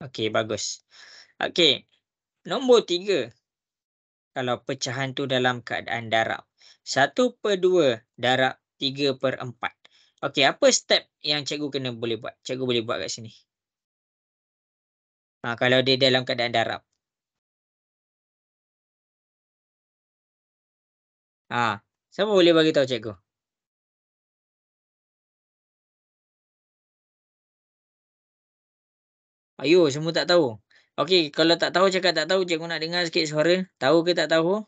Okey, bagus. Okey. Nombor 3. Kalau pecahan tu dalam keadaan darab. 1/2 darab 3/4. Okey, apa step yang cikgu kena boleh buat? Cikgu boleh buat kat sini. Kalau dia dalam keadaan darab. Siapa boleh bagi tahu cikgu? Semua tak tahu. Okey, kalau tak tahu cakap tak tahu. Cikgu nak dengar sikit suara. Tahu ke tak tahu?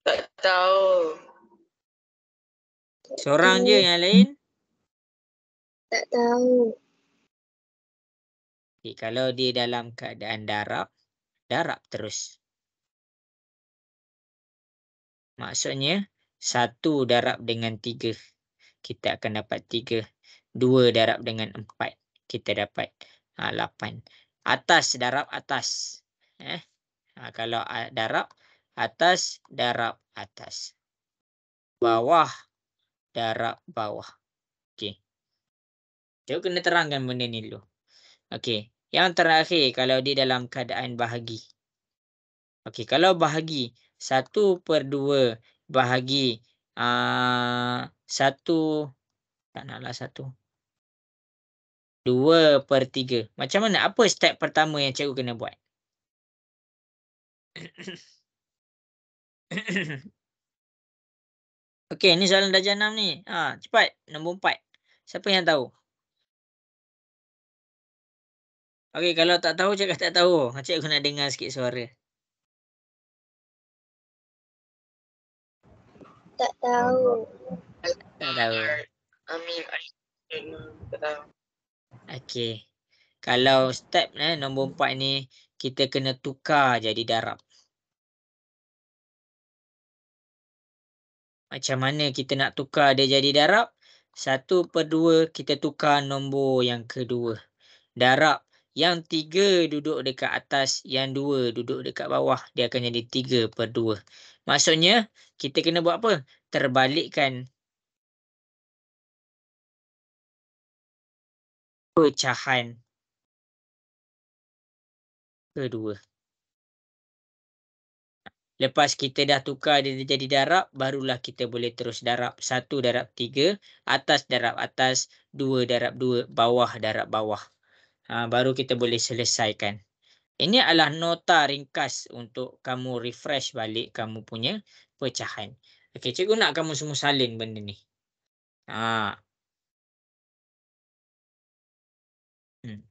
Tak tahu. Seorang je yang lain? Tak tahu. Okay, kalau dia dalam keadaan darab, darab terus. Maksudnya, 1 darab dengan 3. Kita akan dapat 3. 2 darab dengan 4. Kita dapat 8. Atas darab atas. Kalau darab, atas darab atas. Bawah darab bawah. Okey. Cikgu kena terangkan benda ni dulu. Okey. Yang terakhir, kalau dia dalam keadaan bahagi. Okey, kalau bahagi 1/2 bahagi 1, tak naklah 1. 2/3. Macam mana? Apa step pertama yang cikgu kena buat? Okey, ni soalan darjah 6 ni. Cepat. Nombor 4. Siapa yang tahu? Okey, kalau tak tahu cakap tak tahu. Cikgu nak dengar sikit suara. Tak tahu. Tak tahu. Amin. Tak tahu. Okey. Kalau step nombor 4 ni, kita kena tukar jadi darab. Macam mana kita nak tukar dia jadi darab? 1/2 kita tukar nombor yang kedua. Darab yang 3 duduk dekat atas, yang 2 duduk dekat bawah. Dia akan jadi 3/2. Maksudnya, kita kena buat apa? Terbalikkan pecahan kedua. Lepas kita dah tukar dia jadi darab, barulah kita boleh terus darab. 1 darab 3, atas darab atas, 2 darab 2, bawah darab bawah. Baru kita boleh selesaikan. Ini adalah nota ringkas untuk kamu refresh balik kamu punya pecahan. Okey, cikgu nak kamu semua salin benda ni.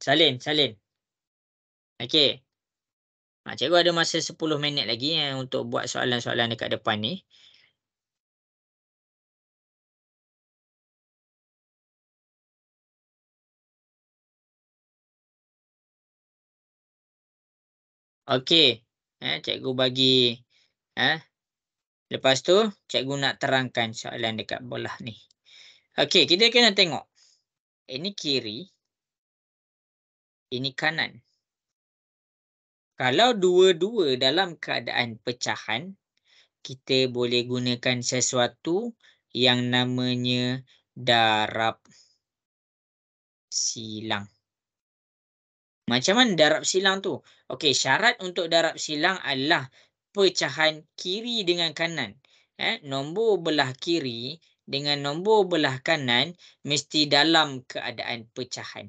Salin. Okey. Cikgu ada masa 10 minit lagi untuk buat soalan-soalan dekat depan ni. Okey. Cikgu bagi. Lepas tu, cikgu nak terangkan soalan dekat bola ni. Okey, kita kena tengok. Ini kiri. Ini kanan. Kalau dua-dua dalam keadaan pecahan, kita boleh gunakan sesuatu yang namanya darab silang. Macam mana darab silang tu? Okey, syarat untuk darab silang adalah pecahan kiri dengan kanan. Nombor belah kiri dengan nombor belah kanan mesti dalam keadaan pecahan.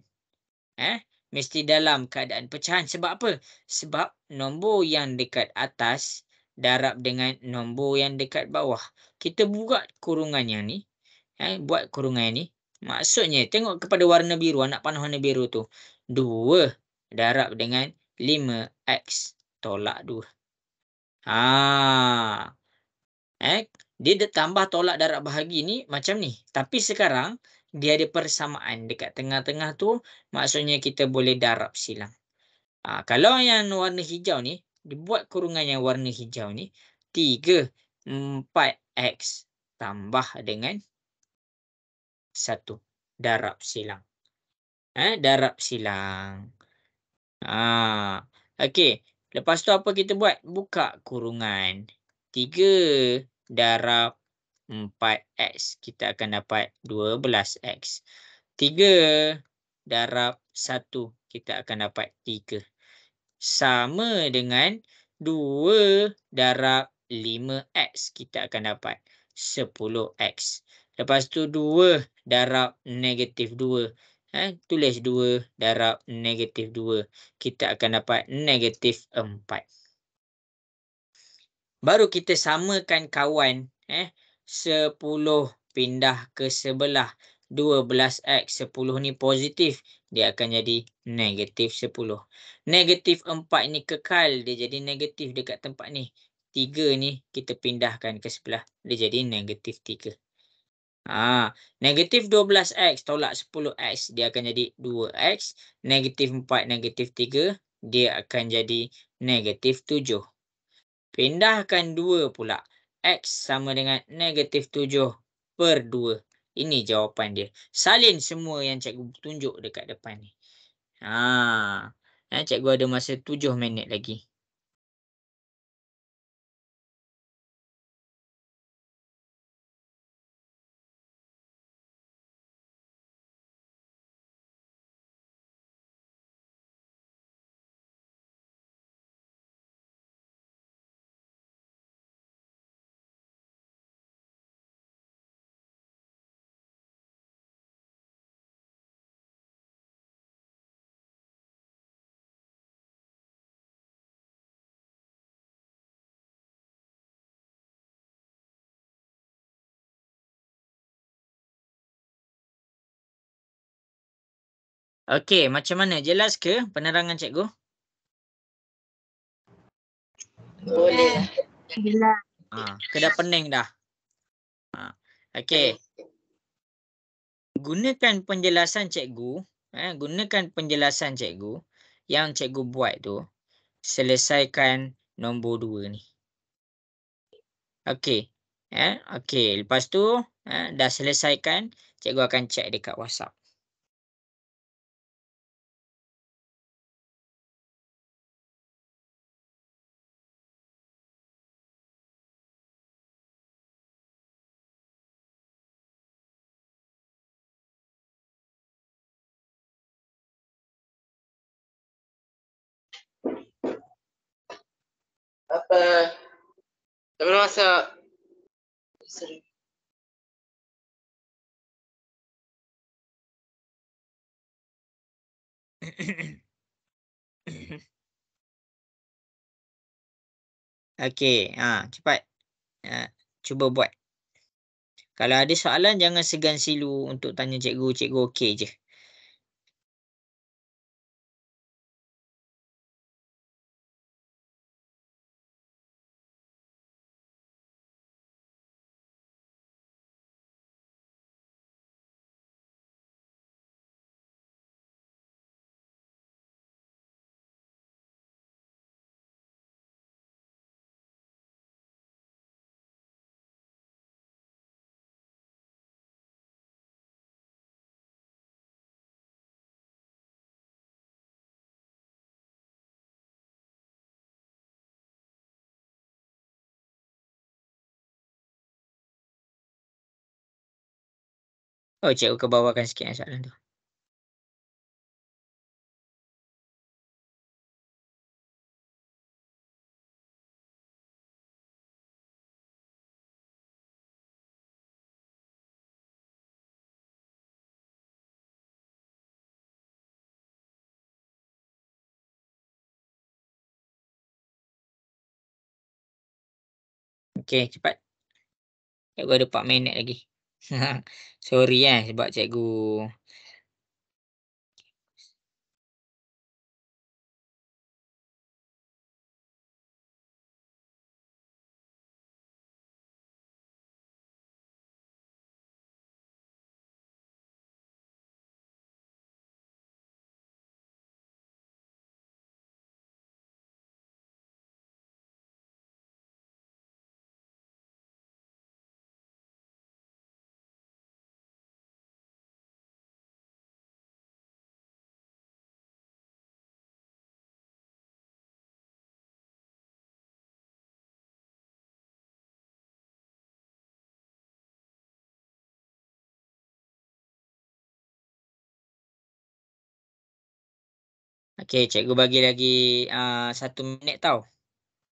Mesti dalam keadaan pecahan. Sebab apa? Sebab nombor yang dekat atas darab dengan nombor yang dekat bawah. Kita buat kurungan yang ni. Buat kurungan yang ni. Maksudnya, tengok kepada warna biru, anak panah warna biru tu. 2 darab dengan 5x tolak 2. Dia tambah tolak darab bahagi ni macam ni. Tapi sekarang, dia ada persamaan dekat tengah-tengah tu. Maksudnya kita boleh darab silang. Kalau yang warna hijau ni, dibuat kurungan yang warna hijau ni. 3, 4x tambah dengan 1. Darab silang. Darab silang. Okey. Lepas tu apa kita buat? Buka kurungan. 3 darab 4x. Kita akan dapat 12x. 3 darab 1. Kita akan dapat 3. Sama dengan 2 darab 5x. Kita akan dapat 10x. Lepas tu 2 darab negatif 2. Tulis 2 darab negatif 2. Kita akan dapat negatif 4. Baru kita samakan kawan. 10 pindah ke sebelah 12x. 10 ni positif. dia akan jadi negatif 10. Negatif 4 ni kekal, dia jadi negatif dekat tempat ni. 3 ni kita pindahkan ke sebelah, dia jadi negatif 3. Negatif 12x tolak 10x, dia akan jadi 2x. Negatif 4, negatif 3, dia akan jadi negatif 7. Pindahkan 2 pula. X sama dengan negatif 7 per 2. Ini jawapan dia. Salin semua yang cikgu tunjuk dekat depan ni. Cikgu ada masa 7 minit lagi. Okey, macam mana? Jelas ke penerangan cikgu? Boleh lah. Jelas. Dah pening dah. Okey. Gunakan penjelasan cikgu. Gunakan penjelasan cikgu yang cikgu buat tu. Selesaikan nombor 2 ni. Okey. Okey. Lepas tu, dah selesaikan, cikgu akan cek dekat WhatsApp. Apa? Tak boleh masak. Seru. Okey, cepat. Cuba buat. Kalau ada soalan, jangan segan silu untuk tanya cikgu. Cikgu okey je. Oh, cikgu akan bawakan sikit soalan tu. Okey, cepat. Cikgu ada 4 minit lagi. Sorry sebab cikgu okey, cikgu bagi lagi 1 minit tau.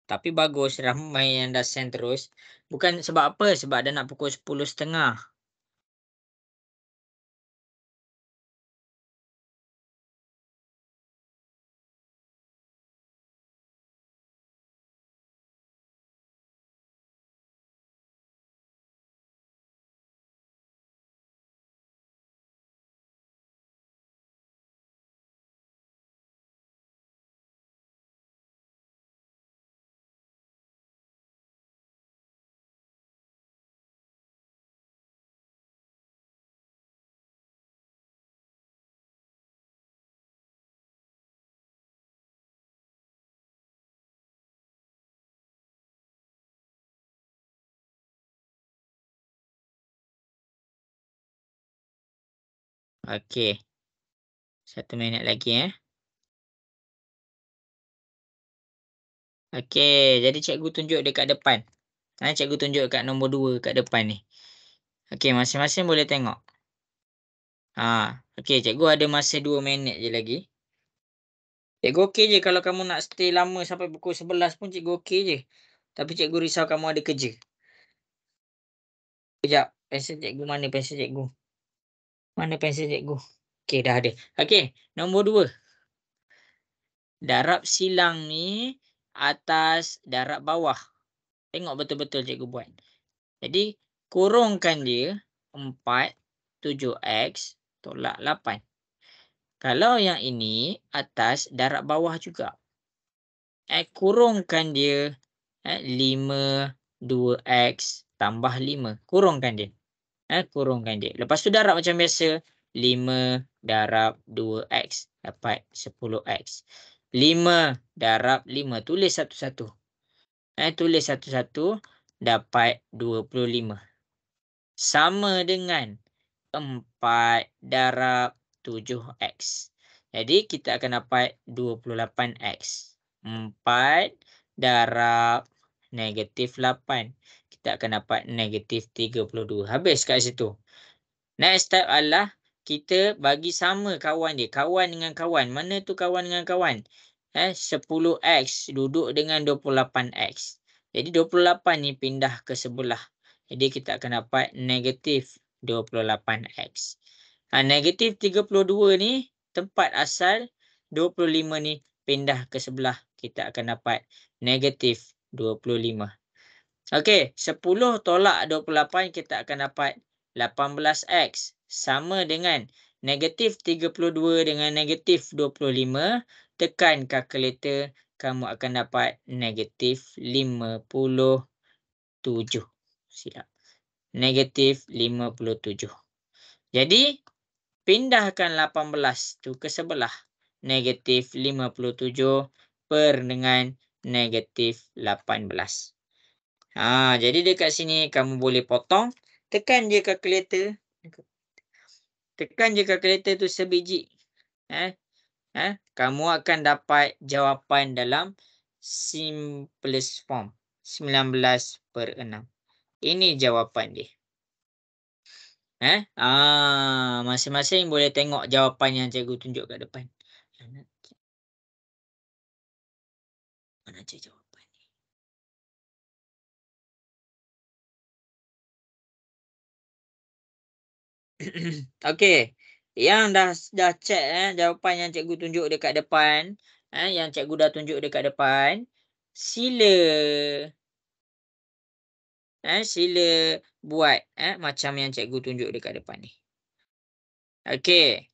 Tapi bagus ramai yang dah send terus. Bukan sebab apa? Sebab dah nak pukul 10.30. Okey. 1 minit lagi Okey, jadi cikgu tunjuk dekat depan. Cikgu tunjuk kat nombor 2 kat depan ni. Okey, masing-masing boleh tengok. Okey, cikgu ada masa 2 minit je lagi. Cikgu okey je kalau kamu nak stay lama sampai pukul 11 pun cikgu okey je. Tapi cikgu risau kamu ada kerja. Kejap, pensel cikgu mana pensel cikgu? Mana pensel cikgu? Okey, dah ada. Okey, nombor 2. Darab silang ni atas darab bawah. Tengok betul-betul cikgu buat. Jadi, kurungkan dia 4, 7X tolak 8. Kalau yang ini atas darab bawah juga. Kurungkan dia 5, 2X tambah 5. Kurungkan dia. Kurungkan dia. Lepas tu darab macam biasa. 5 darab 2X dapat 10X. 5 darab 5. Tulis satu-satu. Tulis satu-satu dapat 25. Sama dengan 4 darab 7X. Jadi, kita akan dapat 28X. 4 darab negatif 8. Kita akan dapat negatif 32. Habis kat situ. Next step adalah kita bagi sama kawan dia. Kawan dengan kawan. Mana tu kawan dengan kawan? 10X duduk dengan 28X. Jadi, 28 ni pindah ke sebelah. Jadi, kita akan dapat negatif 28X. Negatif 32 ni tempat asal 25 ni pindah ke sebelah. Kita akan dapat negatif 25. Okey, 10 tolak 28 kita akan dapat 18X. Sama dengan negatif 32 dengan negatif 25. Tekan kalkulator, kamu akan dapat negatif 57. Silap. Negatif 57. Jadi, pindahkan 18 tu ke sebelah. Negatif 57 per dengan negatif 18. Jadi dekat sini kamu boleh potong. Tekan je kalkulator. Tekan je kalkulator tu sebiji. Kamu akan dapat jawapan dalam simplest form. 19/6. Ini jawapan dia. Masing-masing boleh tengok jawapan yang cikgu tunjuk kat depan. Mana cikgu jawapan ni? Okey. Yang dah check jawapan yang cikgu tunjuk dekat depan, yang cikgu dah tunjuk dekat depan, sila buat macam yang cikgu tunjuk dekat depan ni. Okey.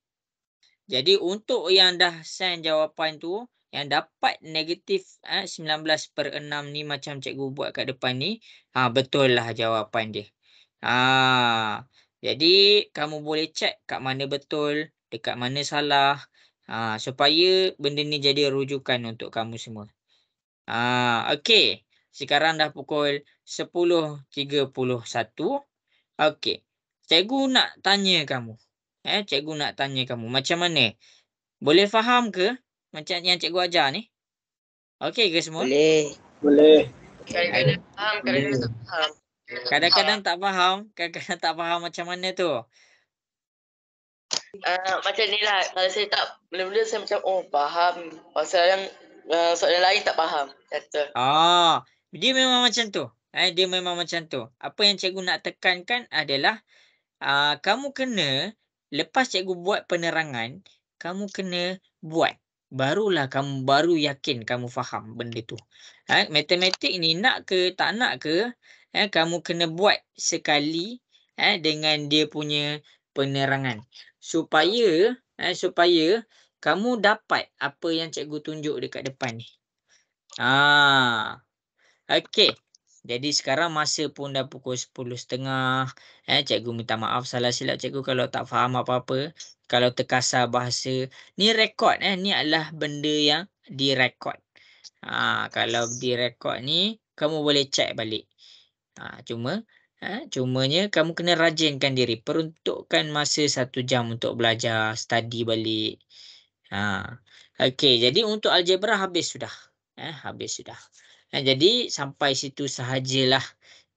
Jadi untuk yang dah send jawapan tu, yang dapat negatif 19/6 ni macam cikgu buat kat depan ni, betul lah jawapan dia. Jadi kamu boleh check kat mana betul, dekat mana salah, supaya benda ni jadi rujukan untuk kamu semua. Okey. Sekarang dah pukul 10.31. Okey. Cikgu nak tanya kamu. Cikgu nak tanya kamu macam mana? Boleh faham ke macam yang cikgu ajar ni? Okey ke semua? Boleh. Kadang-kadang faham, kadang-kadang tak faham. Kadang-kadang tak faham, kadang-kadang tak faham macam mana tu? Macam ni lah, kalau saya tak, mula-mula saya macam, faham. Soalan lain tak faham. Kata. Dia memang macam tu. Dia memang macam tu. Apa yang cikgu nak tekankan adalah kamu kena, lepas cikgu buat penerangan, kamu kena buat. Barulah kamu baru yakin kamu faham benda tu. Matematik ni nak ke tak nak ke, kamu kena buat sekali dengan dia punya penerangan. Supaya kamu dapat apa yang cikgu tunjuk dekat depan ni. Okey. Jadi sekarang masa pun dah pukul 10.30. Cikgu minta maaf salah silap cikgu kalau tak faham apa-apa. Kalau terkasar bahasa. Ni rekod. Ni adalah benda yang direkod. Kalau direkod ni, kamu boleh check balik. Cuma Cumanya kamu kena rajinkan diri. Peruntukkan masa 1 jam untuk belajar, study balik. Okey, jadi untuk algebra habis sudah. Habis sudah. Jadi sampai situ sahajalah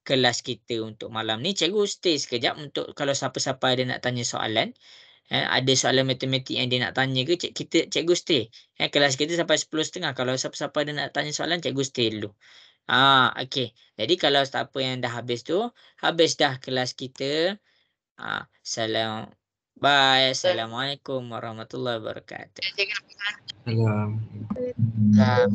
kelas kita untuk malam ni. Cikgu stay sekejap untuk kalau siapa-siapa ada nak tanya soalan. Ada soalan matematik yang dia nak tanya ke, cikgu stay. Kelas kita sampai 10.30. Kalau siapa-siapa ada nak tanya soalan, cikgu stay dulu. Okey. Jadi kalau siapa yang dah habis tu, habis dah kelas kita. Bye. Assalamualaikum warahmatullahi wabarakatuh. Salam. Dah.